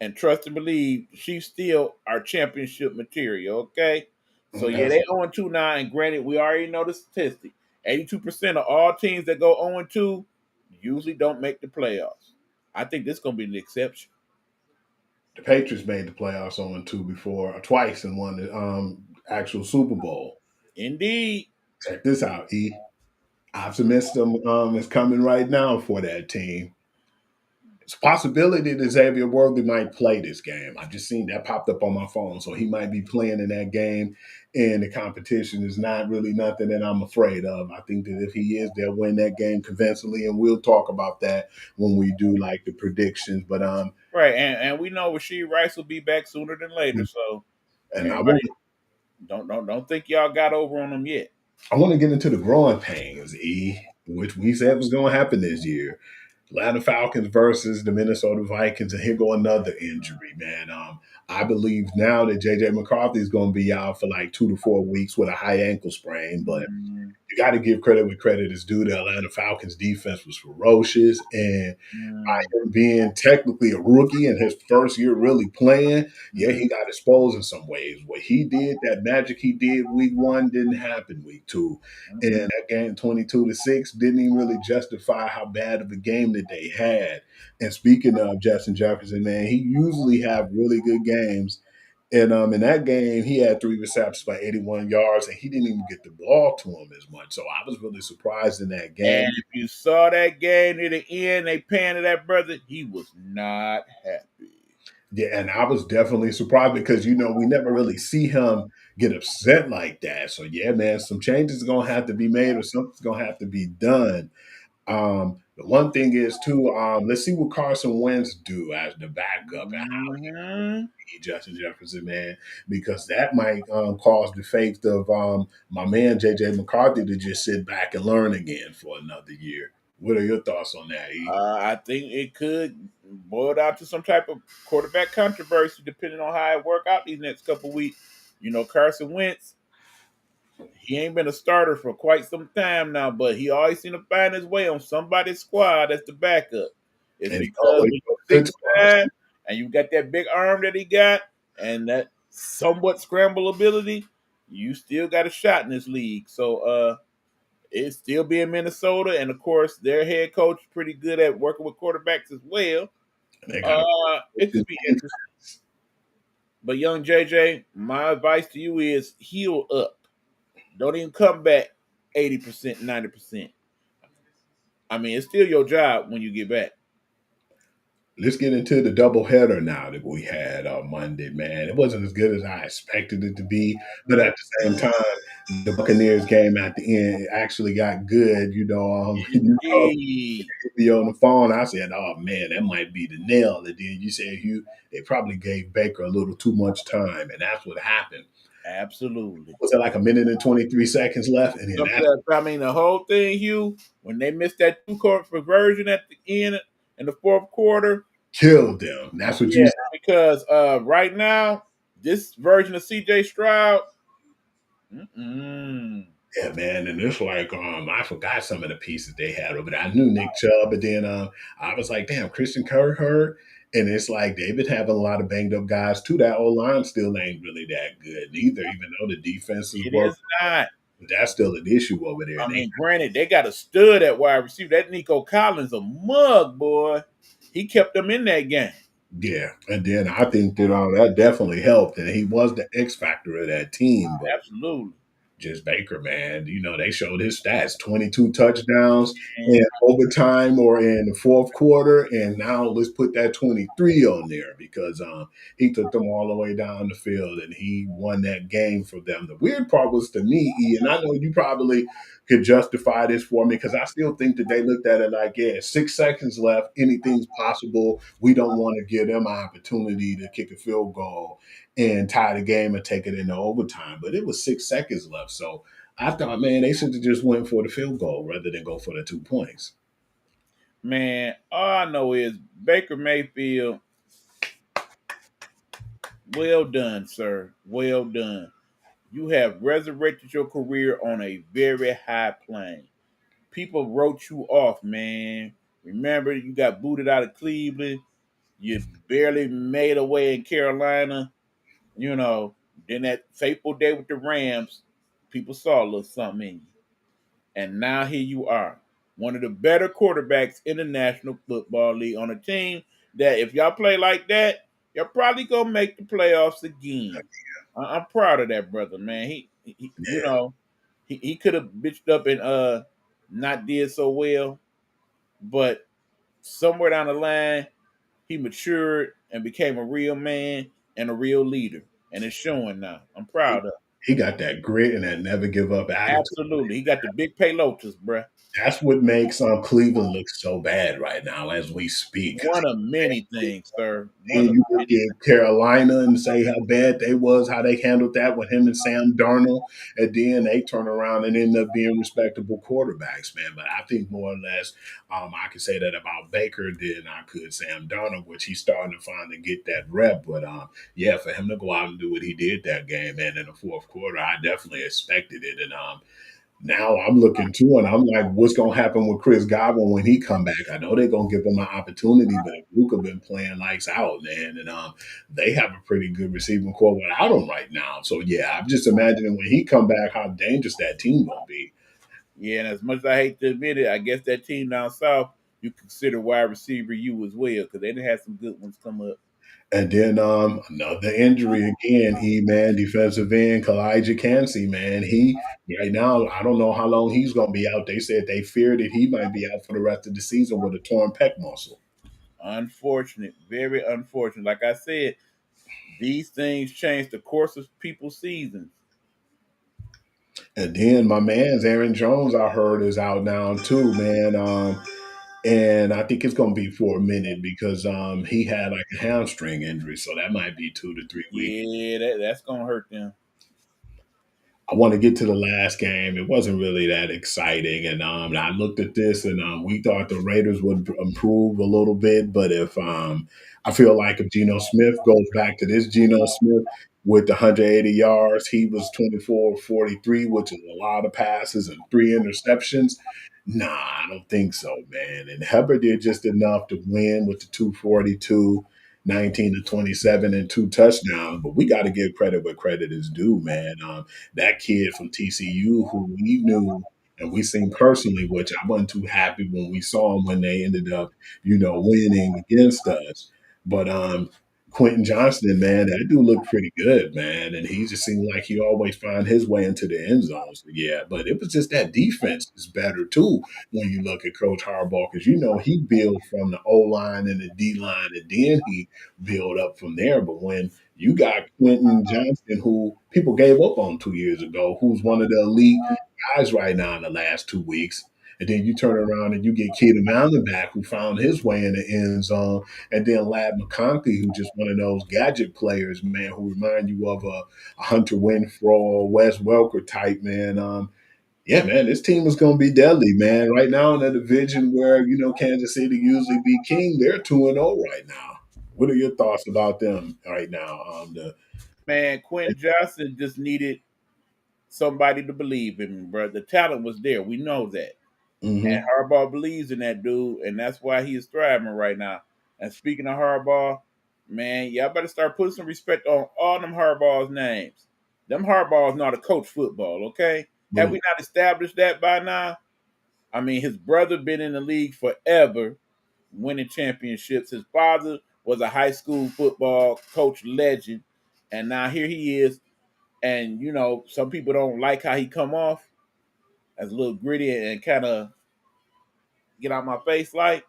And trust and believe, she's still our championship material, okay? So, yeah, they 0-2 now, and granted, we already know the statistic. 82% of all teams that go 0-2 usually don't make the playoffs. I think this is going to be the exception. The Patriots made the playoffs 0-2 before, twice, and won the actual Super Bowl. Indeed. Check this out, E. Optimism is coming right now for that team. It's a possibility that Xavier Worthy might play this game. I just seen that popped up on my phone, so he might be playing in that game. And the competition is not really nothing that I'm afraid of. I think that if he is, they'll win that game convincingly, and we'll talk about that when we do like the predictions. But right, and we know Rasheed Rice will be back sooner than later. So, and don't think y'all got over on them yet. I want to get into the growing pains, E, which we said was going to happen this year. Atlanta Falcons versus the Minnesota Vikings, and here go another injury, man. I believe now that J.J. McCarthy is going to be out for like 2 to 4 weeks with a high ankle sprain, but you got to give credit where credit is due. The Atlanta Falcons defense was ferocious, and by him being technically a rookie in his first year really playing, yeah, he got exposed in some ways. What he did, that magic he did week 1 didn't happen week 2. And that game 22-6 didn't even really justify how bad of a game that they had. And speaking of Justin Jefferson, man, he usually have really good games. And in that game, he had 3 receptions for 81 yards, and he didn't even get the ball to him as much. So I was really surprised in that game. And if you saw that game near the end, they panned that brother, he was not happy. Yeah, and I was definitely surprised because, we never really see him get upset like that. So, yeah, man, some changes are going to have to be made or something's going to have to be done. The one thing is, too, let's see what Carson Wentz do as the backup and how he Justin Jefferson, man, because that might cause the fate of my man J.J. McCarthy to just sit back and learn again for another year. What are your thoughts on that, E? I think it could boil down to some type of quarterback controversy, depending on how it work out these next couple weeks. Carson Wentz, he ain't been a starter for quite some time now, but he always seem to find his way on somebody's squad as the backup. It's because he's 6'5", and you got that big arm that he got, and that somewhat scramble ability, you still got a shot in this league. So, it's still being Minnesota, and of course, their head coach is pretty good at working with quarterbacks as well. It could be interesting. But young JJ, my advice to you is heal up. Don't even come back 80%, 90%. I mean, it's still your job when you get back. Let's get into the doubleheader now that we had on Monday, man. It wasn't as good as I expected it to be, but at the same time, the Buccaneers game at the end actually got good. Me on the phone, I said, "Oh man, that might be the nail." And then you said they probably gave Baker a little too much time, and that's what happened. Absolutely. Was it like 1 minute and 23 seconds left? And then the whole thing, Hugh, when they missed that 2-point conversion at the end in the fourth quarter, killed them. That's what you said. Because right now, this version of C.J. Stroud, yeah, man, and it's like I forgot some of the pieces they had over there. I knew Nick Chubb, but then I was like, damn, Christian Kirk hurt. And it's like they've been having a lot of banged up guys too. That O-line still ain't really that good either, even though the defense is working. Not. But that's still an issue over there. I mean, granted, they got a stud at wide receiver. That Nico Collins, a mug, boy. He kept them in that game. Yeah, and then I think that that definitely helped, and he was the X factor of that team. But absolutely. just Baker, man. They showed his stats: 22 touchdowns in overtime or in the fourth quarter, and now let's put that 23 on there because he took them all the way down the field and he won that game for them. The weird part was to me, Ian. I know you probably could justify this for me because I still think that they looked at it like, yeah, 6 seconds left, anything's possible. We don't want to give them an opportunity to kick a field goal and tie the game and take it into overtime. But it was 6 seconds left. So I thought, man, they should have just went for the field goal rather than go for the 2 points. Man, all I know is Baker Mayfield, well done, sir. Well done. You have resurrected your career on a very high plane. People wrote you off, man. Remember, you got booted out of Cleveland. You barely made a way in Carolina. Then that fateful day with the Rams, people saw a little something in you. And now here you are, one of the better quarterbacks in the National Football League on a team that if y'all play like that, you're probably going to make the playoffs again. I'm proud of that brother, man. He could have bitched up and not did so well, but somewhere down the line, he matured and became a real man and a real leader, and it's showing now. I'm proud of him. He got that grit and that never give up attitude. Absolutely, he got the big paylotus, bruh. That's what makes Cleveland look so bad right now as we speak. One of many things, sir. And you look at Carolina and say how bad they was, how they handled that with him and Sam Darnold, and then they turn around and end up being respectable quarterbacks, man. But I think more or less I could say that about Baker than I could Sam Darnold, which he's starting to finally get that rep. But yeah, for him to go out and do what he did that game, man, in the fourth quarter, I definitely expected it. And now I'm looking too, and I'm like, what's going to happen with Chris Godwin when he come back? I know they're going to give him an opportunity, but Luka been playing lights out, man, and they have a pretty good receiving core without him right now. So yeah, I'm just imagining when he come back, how dangerous that team going to be. Yeah, and as much as I hate to admit it, I guess that team down south you consider wide receiver you as well because they didn't have some good ones come up. And then another injury again, man, defensive end, Kalijah Cansey, man. He right now, I don't know how long he's gonna be out. They said they feared that he might be out for the rest of the season with a torn pec muscle. Unfortunate, very unfortunate. Like I said, these things change the course of people's seasons. And then my man's Aaron Jones, I heard, is out now too, man. And I think it's going to be for a minute because he had like a hamstring injury, so that might be 2 to 3 weeks. Yeah, that's going to hurt them. I want to get to the last game. It wasn't really that exciting, and I looked at this, and we thought the Raiders would improve a little bit. But if I feel like if Geno Smith goes back to this Geno Smith with 180 yards, he was 24-43, which is a lot of passes and 3 interceptions. Nah, I don't think so, man. And Hubbard did just enough to win with the 242, 19-27, and 2 touchdowns. But we got to give credit where credit is due, man. That kid from TCU who we knew and we seen personally, which I wasn't too happy when we saw him when they ended up, winning against us. But Quentin Johnston, man, that dude looked pretty good, man. And he just seemed like he always found his way into the end zone. So, yeah, but it was just that defense is better, too, when you look at Coach Harbaugh, because, he built from the O-line and the D-line, and then he built up from there. But when you got Quentin Johnston, who people gave up on 2 years ago, who's one of the elite guys right now in the last 2 weeks, and then you turn around and you get Keenan Allen back, who found his way in the end zone, and then Lad McConkey, who's just one of those gadget players, man, who remind you of a Hunter Renfrow, Wes Welker type, man. Yeah, man, this team is going to be deadly, man. Right now in the division where, Kansas City usually be king, they're 2-0 right now. What are your thoughts about them right now? Man, Quentin Johnson just needed somebody to believe in him, bro. The talent was there. We know that. Mm-hmm. And Harbaugh believes in that dude, and that's why he is thriving right now. And speaking of Harbaugh, man, y'all better start putting some respect on all them Harbaugh's names. Them Harbaugh's not a coach football, okay? Mm-hmm. Have we not established that by now? I mean, his brother been in the league forever, winning championships. His father was a high school football coach legend, and now here he is And some people don't like how he come off as a little gritty and kind of get out my face like.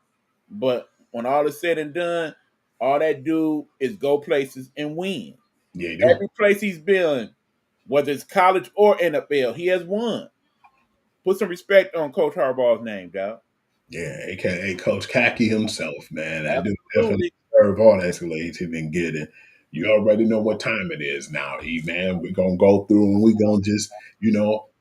But when all is said and done, all that dude is go places and win. Yeah, he do. Every place he's been, whether it's college or NFL, he has won. Put some respect on Coach Harbaugh's name, dog. Yeah, aka Coach Khaki himself, man. That dude definitely Absolutely. deserve all the escalades he been getting. You already know what time it is now, E man. We're gonna go through and we're gonna just,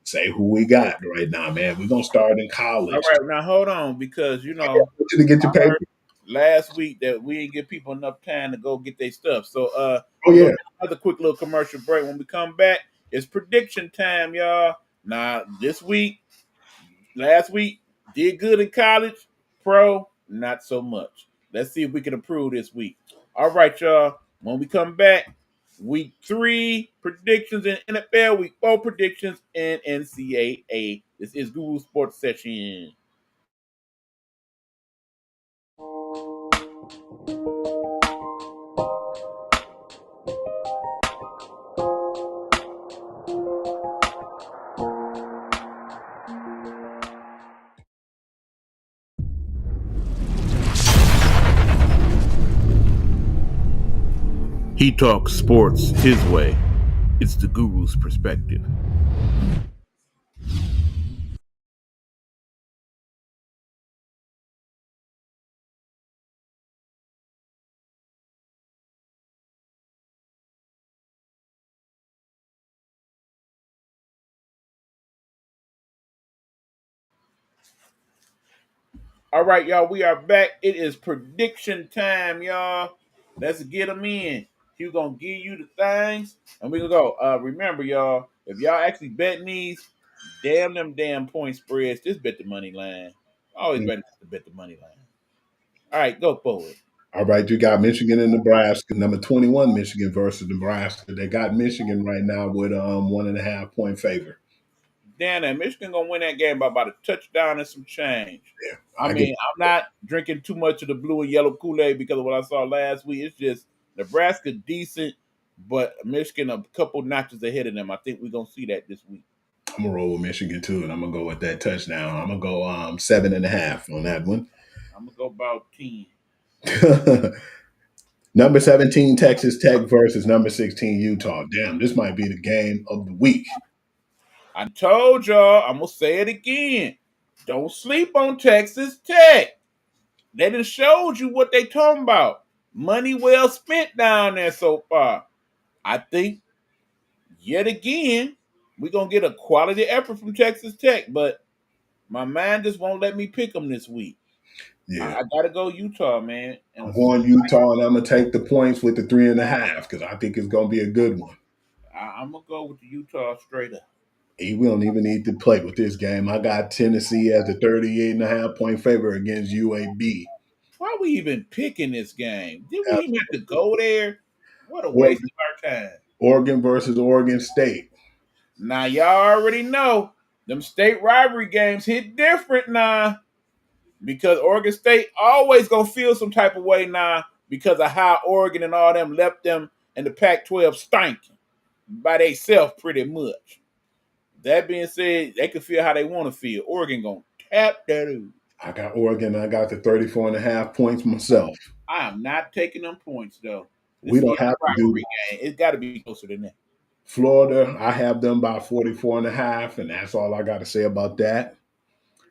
say who we got right now, man. We're gonna start in All college. right, now hold on because I want you to get your I paper. heard last week that we didn't give people enough time to go get their stuff. So Oh we're yeah. gonna take another quick little commercial break. When we come back, it's prediction time, y'all. Now last week did good in college, pro not so much. Let's see if we can improve this week. All right, y'all. When we come back, week 3 predictions in NFL, week 4 predictions in NCAA. This is Guru Sports Session. He talks sports his way. It's the Guru's perspective. All right, y'all, we are back. It is prediction time, y'all. Let's get them in. He's going to give you the things, and we're going to go. Remember, y'all, if y'all actually betting these, damn point spreads, just bet the money line. Always better to bet the money line. All right, go forward. All right, you got Michigan and Nebraska. Number 21, Michigan versus Nebraska. They got Michigan right now with 1.5 point favor. Damn, that Michigan going to win that game by about a touchdown and some change. Yeah, I mean, I'm not drinking too much of the blue and yellow Kool-Aid because of what I saw last week. It's just Nebraska decent, but Michigan a couple notches ahead of them. I think we're going to see that this week. I'm gonna roll with Michigan too, and I'm gonna go with that touchdown. I'm gonna go 7.5 on that one. I'm going to go about 10. Number 17, Texas Tech versus number 16, Utah. Damn, this might be the game of the week. I told y'all, I'm going to say it again. Don't sleep on Texas Tech. They done showed you what they talking about. Money well spent down there so far. I think, yet again, we're going to get a quality effort from Texas Tech, but my mind just won't let me pick them this week. Yeah, I got to go Utah, man. I'm going Utah, and I'm gonna take the points with the 3.5 because I think it's gonna be a good one. I'm going to go with the Utah straight up. We don't even need to play with this game. I got Tennessee as a 38.5 point favor against UAB. Why are we even picking this game? Did we even have to go there? What a Or- waste of our time. Oregon versus Oregon State. Now, y'all already know them state rivalry games hit different now because Oregon State always going to feel some type of way now because of how Oregon and all them left them and the Pac-12 stinking by themselves pretty much. That being said, they can feel how they want to feel. Oregon going to tap that out. I got Oregon. I got the 34.5 points myself. I am not taking them points, though. We don't have to do game. It's got to be closer than that. Florida. I have them by 44.5, and that's all I got to say about that.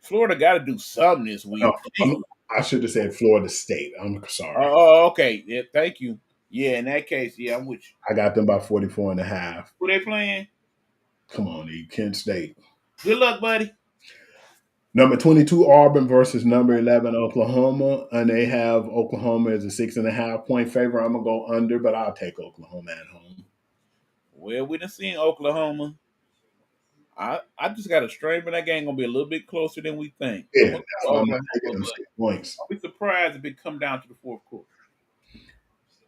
Florida got to do something this week. No, I should have said Florida State. I'm sorry. Oh, okay. Yeah, thank you. Yeah, in that case, yeah, I'm with you. I got them by 44.5. Who they playing? Come on, E. Kent State. Good luck, buddy. Number 22, Auburn versus number 11, Oklahoma. And they have Oklahoma as a 6.5 point favor. I'm going to go under, but I'll take Oklahoma at home. Well, we done seen Oklahoma. I just got a strain, but that game going to be a little bit closer than we think. Yeah, that's why I'm not taking them 6 points. I'll be surprised if it come down to the fourth quarter.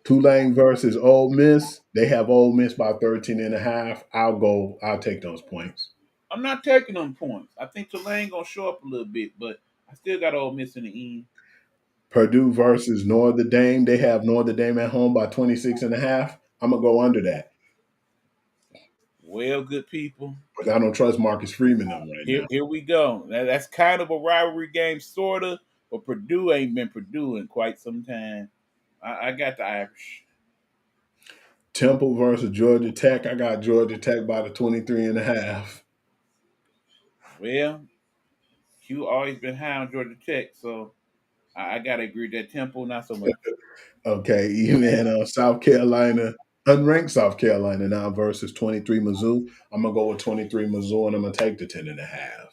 Tulane versus Ole Miss. They have Ole Miss by 13.5. I'll take those points. I'm not taking them points. I think Tulane going to show up a little bit, but I still got Ole Miss in the end. Purdue versus Notre Dame. They have Notre Dame at home by 26.5. I'm going to go under that. Well, good people, But I don't trust Marcus Freeman them right now. here we go. That's kind of a rivalry game, sort of, but Purdue ain't been Purdue in quite some time. I got the Irish. Temple versus Georgia Tech. I got Georgia Tech by the 23.5. Well, Q always been high on Georgia Tech, so I got to agree that Temple, not so much. Okay, even South Carolina, unranked South Carolina now versus 23 Mizzou. I'm gonna go with 23 Mizzou, and I'm gonna take the 10.5.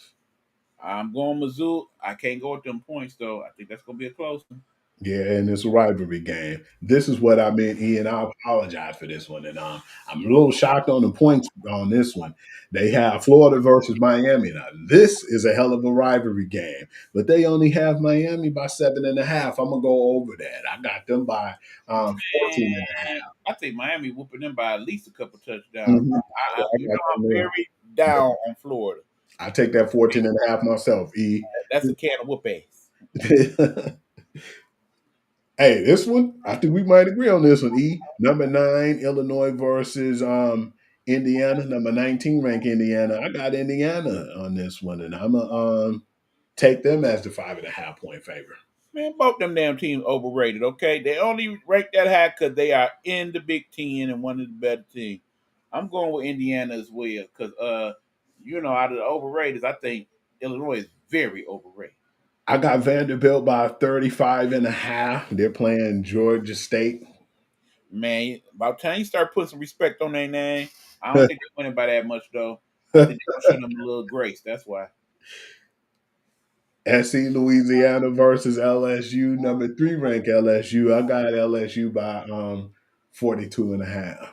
I'm going Mizzou. I can't go with them points, though. I think that's going to be a close one. Yeah, and it's a rivalry game. This is what I meant, Ian. I apologize for this one, and I'm a little shocked on the points on this one. They have Florida versus Miami. Now, this is a hell of a rivalry game, but they only have Miami by 7.5. I'm gonna go over that. I got them by 14.5. And I think Miami whooping them by at least a couple touchdowns. Mhm. I, I you got know, I'm them there. very down on Florida. I take that 14.5 myself, E. That's a can of whoop ass. Hey, this one, I think we might agree on this one, E. Number 9, Illinois versus Indiana. Number 19 ranked Indiana. I got Indiana on this one, and I'm gonna take them as the 5.5 point favorite. Man, both them damn teams overrated, okay? They only rank that high because they are in the Big Ten and one of the better teams. I'm going with Indiana as well because, out of the overrated, I think Illinois is very overrated. I got Vanderbilt by 35.5. They're playing Georgia State. Man, about time you start putting some respect on their name. I don't think they're winning by that much, though. I think they're going to show them a little grace. That's why. SC Louisiana versus LSU. Number 3 ranked LSU. I got LSU by 42.5.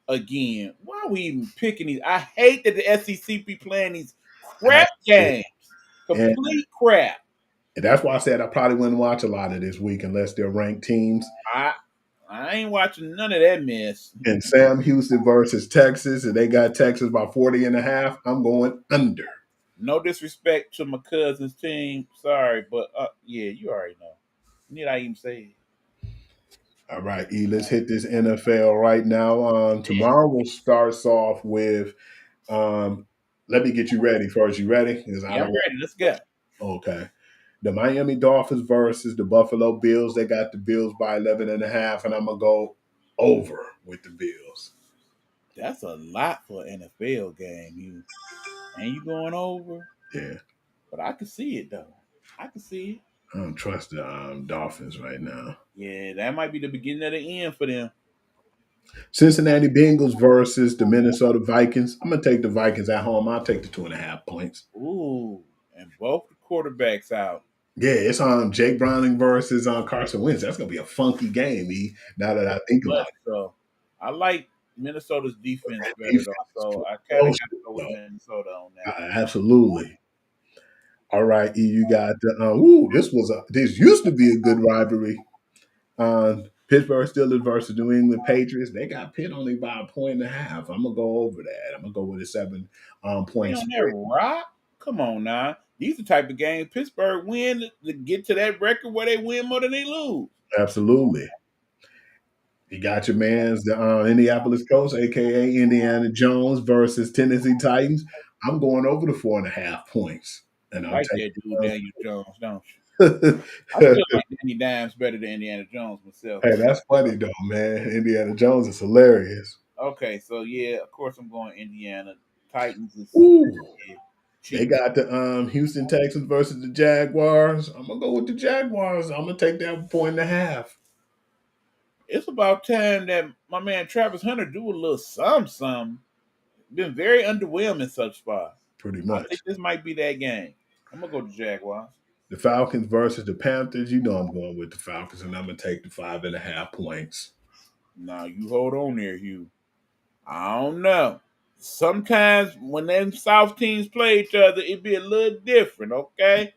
Again, why are we even picking these? I hate that the SEC be playing these crap games. Complete crap. And that's why I said I probably wouldn't watch a lot of this week unless they're ranked teams. I ain't watching none of that mess. And Sam Houston versus Texas, and they got Texas by 40.5. I'm going under. No disrespect to my cousin's team. Sorry, but yeah, you already know. Need I even say it? All right, E, let's hit this NFL right now. Tomorrow we'll start off with let me get you ready first. You ready? Yeah, I'm ready. Let's go. Okay. The Miami Dolphins versus the Buffalo Bills. They got the Bills by 11.5, and I'm gonna go over with the Bills. That's a lot for an NFL game. You going over? Yeah. But I can see it though. I can see it. I don't trust the Dolphins right now. Yeah, that might be the beginning of the end for them. Cincinnati Bengals versus the Minnesota Vikings. I'm gonna take the Vikings at home. I'll take the 2.5 points. Ooh, and both the quarterbacks out. Yeah, it's Jake Browning versus Carson Wentz. That's gonna be a funky game, E. Now that I think about it. So I like Minnesota's defense better, so I kind of got to go with Minnesota on that. Absolutely. All right, E, you got the this used to be a good rivalry. Pittsburgh Steelers versus New England Patriots. They got Pitt only by 1.5 points. I'm gonna go over that. I'm gonna go with a 7 points. On that rock? Come on now. These are the type of games Pittsburgh win to get to that record where they win more than they lose. Absolutely. You got your man's the Indianapolis Colts, aka Indiana Jones versus Tennessee Titans. I'm going over the 4.5 points. And I like that dude, Daniel Jones, don't you? I feel like Danny Dimes better than Indiana Jones myself. Hey, that's funny though, man. Indiana Jones is hilarious. Okay, so yeah, of course I'm going Indiana. Titans is they got the Houston Texans versus the Jaguars. I'm gonna go with the Jaguars. I'm gonna take that 1.5 points. It's about time that my man Travis Hunter do a little something. Been very underwhelming such far. Pretty much. I think this might be that game. I'm gonna go to Jaguars. The Falcons versus the Panthers. You know I'm going with the Falcons, and I'm gonna take the 5.5 points. Now you hold on there, Hugh. I don't know. Sometimes when them South teams play each other, it be a little different, okay?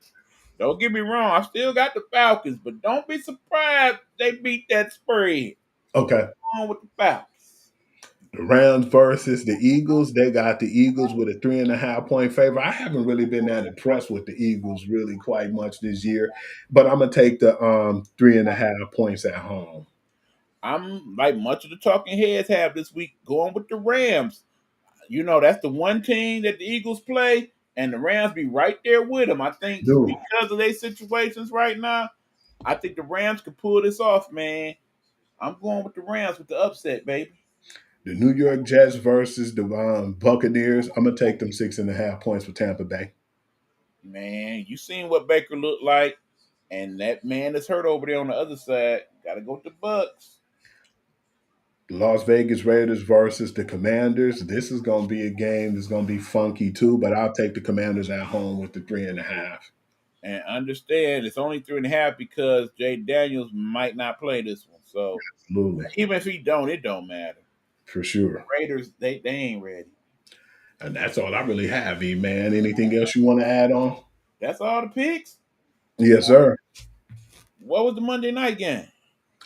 Don't get me wrong. I still got the Falcons, but don't be surprised they beat that spread. Okay. What's on with the Falcons? The Rams versus the Eagles. They got the Eagles with a 3.5 point favor. I haven't really been that impressed with the Eagles really quite much this year, but I'm gonna take the 3.5 points at home. I'm like much of the talking heads have this week going with the Rams. you know, that's the one team that the Eagles play, and the Rams be right there with them. I think Dude, because of their situations right now, I think the Rams could pull this off, man. I'm going with the Rams with the upset, baby. the New York Jets versus the Buccaneers. I'm gonna take them 6.5 points for Tampa Bay. Man, you seen what Baker looked like, and that man is hurt over there on the other side. Got to go with the Bucks. The Las Vegas Raiders versus the Commanders. This is gonna be a game that's gonna be funky too, but I'll take the Commanders at home with the 3.5. And understand it's only 3.5 because Jay Daniels might not play this one. So Absolutely, even if he don't, it don't matter. for sure. Raiders, they ain't ready. And that's all I really have, E man. Anything else you want to add on? That's all the picks. Yes, sir. What was the Monday night game?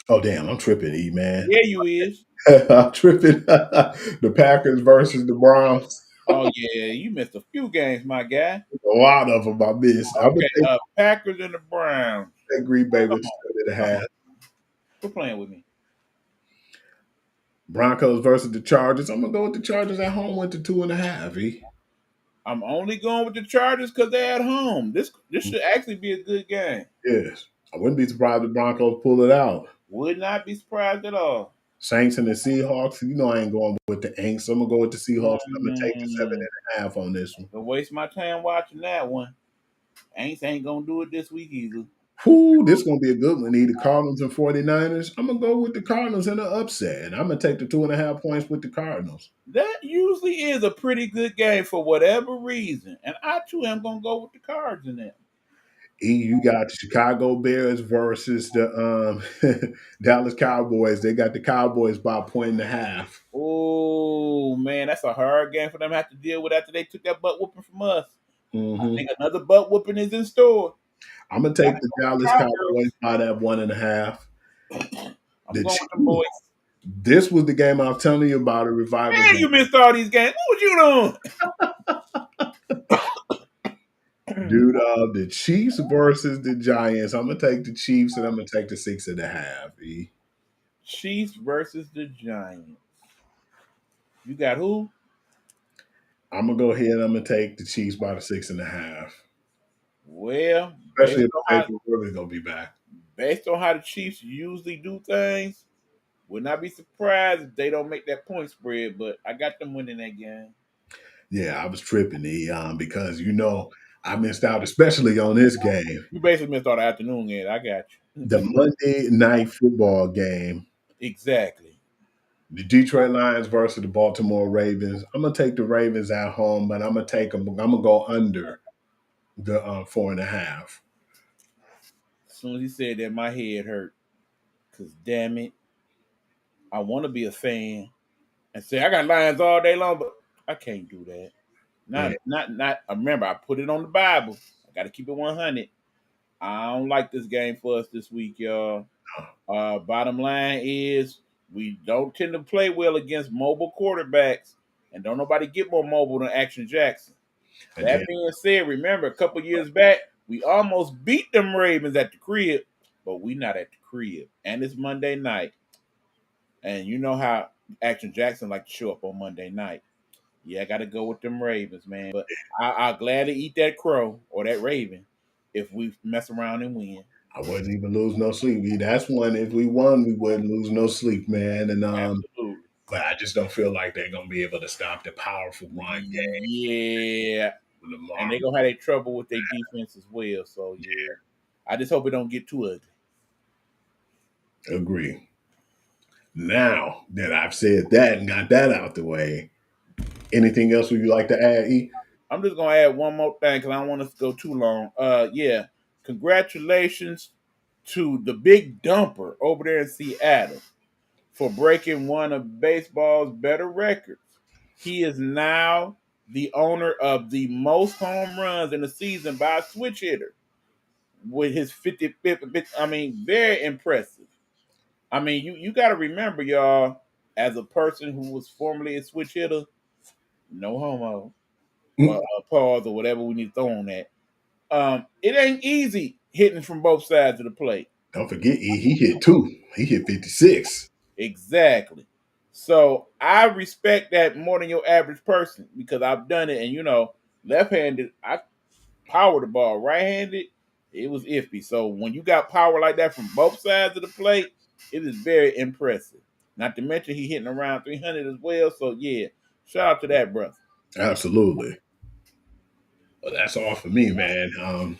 Oh damn, I'm tripping, E man. Yeah, you is. I'm tripping. The Packers versus the Browns. Oh yeah, you missed a few games, my guy. A lot of them I missed. I'm Okay, gonna Packers and the Browns. take Green Bay Come with on. 7.5. Quit playing with me. Broncos versus the Chargers. I'm gonna go with the Chargers at home with the 2.5. E. I'm only going with the Chargers because they're at home. This should actually be a good game. Yes, I wouldn't be surprised if Broncos pull it out. Would not be surprised at all. Saints and the Seahawks. You know I ain't going with the Aints. I'm gonna go with the Seahawks. I'm gonna take the 7.5 on this one. Don't waste my time watching that one. Ain't gonna do it this week either. Whoo, this is gonna be a good one. The Cardinals and 49ers. I'm gonna go with the Cardinals in the upset, and I'm gonna take the 2.5 points with the Cardinals. That usually is a pretty good game for whatever reason. And I too am gonna go with the Cards in that. E, you got the Chicago Bears versus the Dallas Cowboys. They got the Cowboys by 1.5. Oh man, that's a hard game for them to have to deal with after they took that butt whooping from us. I Mhm. think another butt whooping is in store. I'm gonna take the Dallas Cowboys by that 1.5. I'm The going with the boys. This was the game I was telling you about. A revival. Man, you missed all these games. What was you doing? Dude, the Chiefs versus the Giants. I'm gonna take the Chiefs, and I'm gonna take the 6.5. E. Chiefs versus the Giants. You got who? I'm gonna go ahead. And I'm gonna take the Chiefs by the 6.5. Well, Especially if Baker really gonna be back. based on how the Chiefs usually do things, would not be surprised if they don't make that point spread. But I got them winning that game. Yeah, I was tripping, because I missed out, especially on this game. You basically missed all the afternoon game. I got you. The Monday night football game. Exactly. The Detroit Lions versus the Baltimore Ravens. I'm gonna take the Ravens at home, but I'm gonna take them. I'm gonna go under the 4.5. As soon as he said that, my head hurt. Cause damn it, I want to be a fan and say I got Lions all day long, but I can't do that. Not. Remember, I put it on the Bible. I got to keep it 100. I don't like this game for us this week, y'all. Bottom line is we don't tend to play well against mobile quarterbacks, and don't nobody get more mobile than Action Jackson. That being said, remember a couple years back, we almost beat them Ravens at the crib, but we not at the crib. And it's Monday night. And you know how Action Jackson like to show up on Monday night. Yeah, I got to go with them Ravens, man. But I'll gladly eat that crow or that raven if we mess around and win. I wouldn't even lose no sleep. That's one. If we won, we wouldn't lose no sleep, man. And Absolutely. but I just don't feel like they're gonna be able to stop the powerful run game. Yeah. Lamar. And they're going to have their trouble with their defense as well. So, yeah. I just hope it don't get too ugly. Agree. Now that I've said that and got that out the way, anything else would you like to add, E? I'm just gonna add one more thing because I don't want us to go too long. Yeah, congratulations to the Big Dumper over there in Seattle for breaking one of baseball's better records. He is now the owner of the most home runs in a season by a switch hitter with his 55th. I mean, very impressive. I mean, you got to remember, y'all, as a person who was formerly a switch hitter, no homo. Pause or whatever we need to throw on that. It ain't easy hitting from both sides of the plate. Don't forget, he hit 2. He hit 56. Exactly. So I respect that more than your average person because I've done it. And left-handed, I power the ball. Right-handed, it was iffy. So when you got power like that from both sides of the plate, it is very impressive. Not to mention he hitting around 300 as well. So yeah, shout out to that brother. Absolutely. Well, that's all for me, man.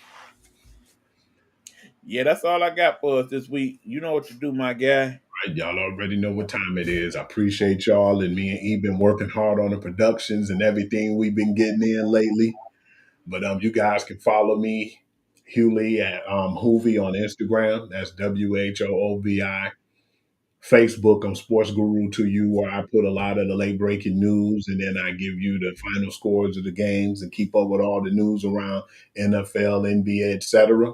Yeah, that's all I got for us this week. You know what to do, my guy. Right, y'all already know what time it is. I appreciate y'all, and me and E been working hard on the productions and everything we've been getting in lately. But you guys can follow me, Hewley at Hoovy on Instagram. That's WHOOVI. Facebook, I'm Sports Guru to You, where I put a lot of the late breaking news, and then I give you the final scores of the games and keep up with all the news around NFL, NBA, etc.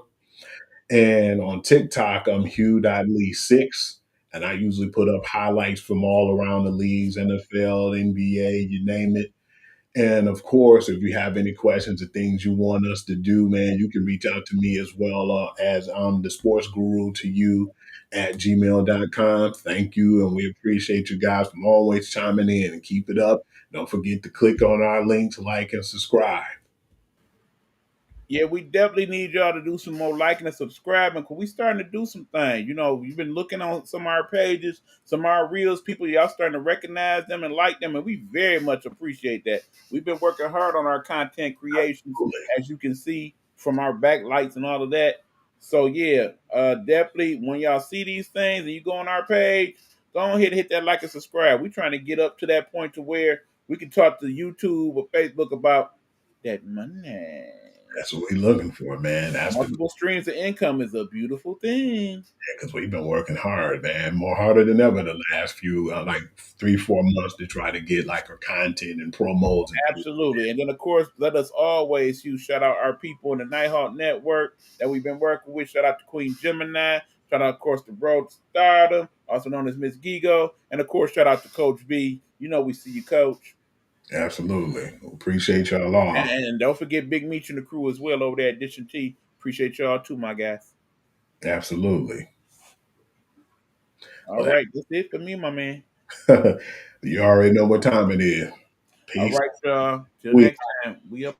And on TikTok, I'm Hugh.Lee6. And I usually put up highlights from all around the leagues, NFL, NBA, you name it. And of course, if you have any questions or things you want us to do, man, you can reach out to me as well as the sports guru to you at gmail.com. Thank you. And we appreciate you guys from always chiming in and keep it up. Don't forget to click on our link to like and subscribe. Yeah, we definitely need y'all to do some more liking and subscribing because we starting to do some things. You've been looking on some of our pages, some of our reels, people, y'all starting to recognize them and like them, and we very much appreciate that. We've been working hard on our content creations, as you can see from our backlights and all of that. So yeah, definitely when y'all see these things and you go on our page, go ahead and hit that like and subscribe. We're trying to get up to that point to where we can talk to YouTube or Facebook about that money. That's what we're looking for, man. That's Multiple streams of income is a beautiful thing. because we've been working hard, man, more harder than ever the last few, like 3-4 months to try to get like our content and promos. And Absolutely. And then, of course, let us always shout out our people in the Nighthawk Network that we've been working with. Shout out to Queen Gemini. Shout out, of course, to Road to Stardom, also known as Miss Gigo. And, of course, shout out to Coach B. We see you, Coach. Absolutely. Appreciate y'all all. And don't forget Big Meech and the crew as well over there at Dish and T. Appreciate y'all too, my guys. Absolutely. All right. That's it for me, my man. You already know what time it is. Peace. All right, y'all. Till next time. We up.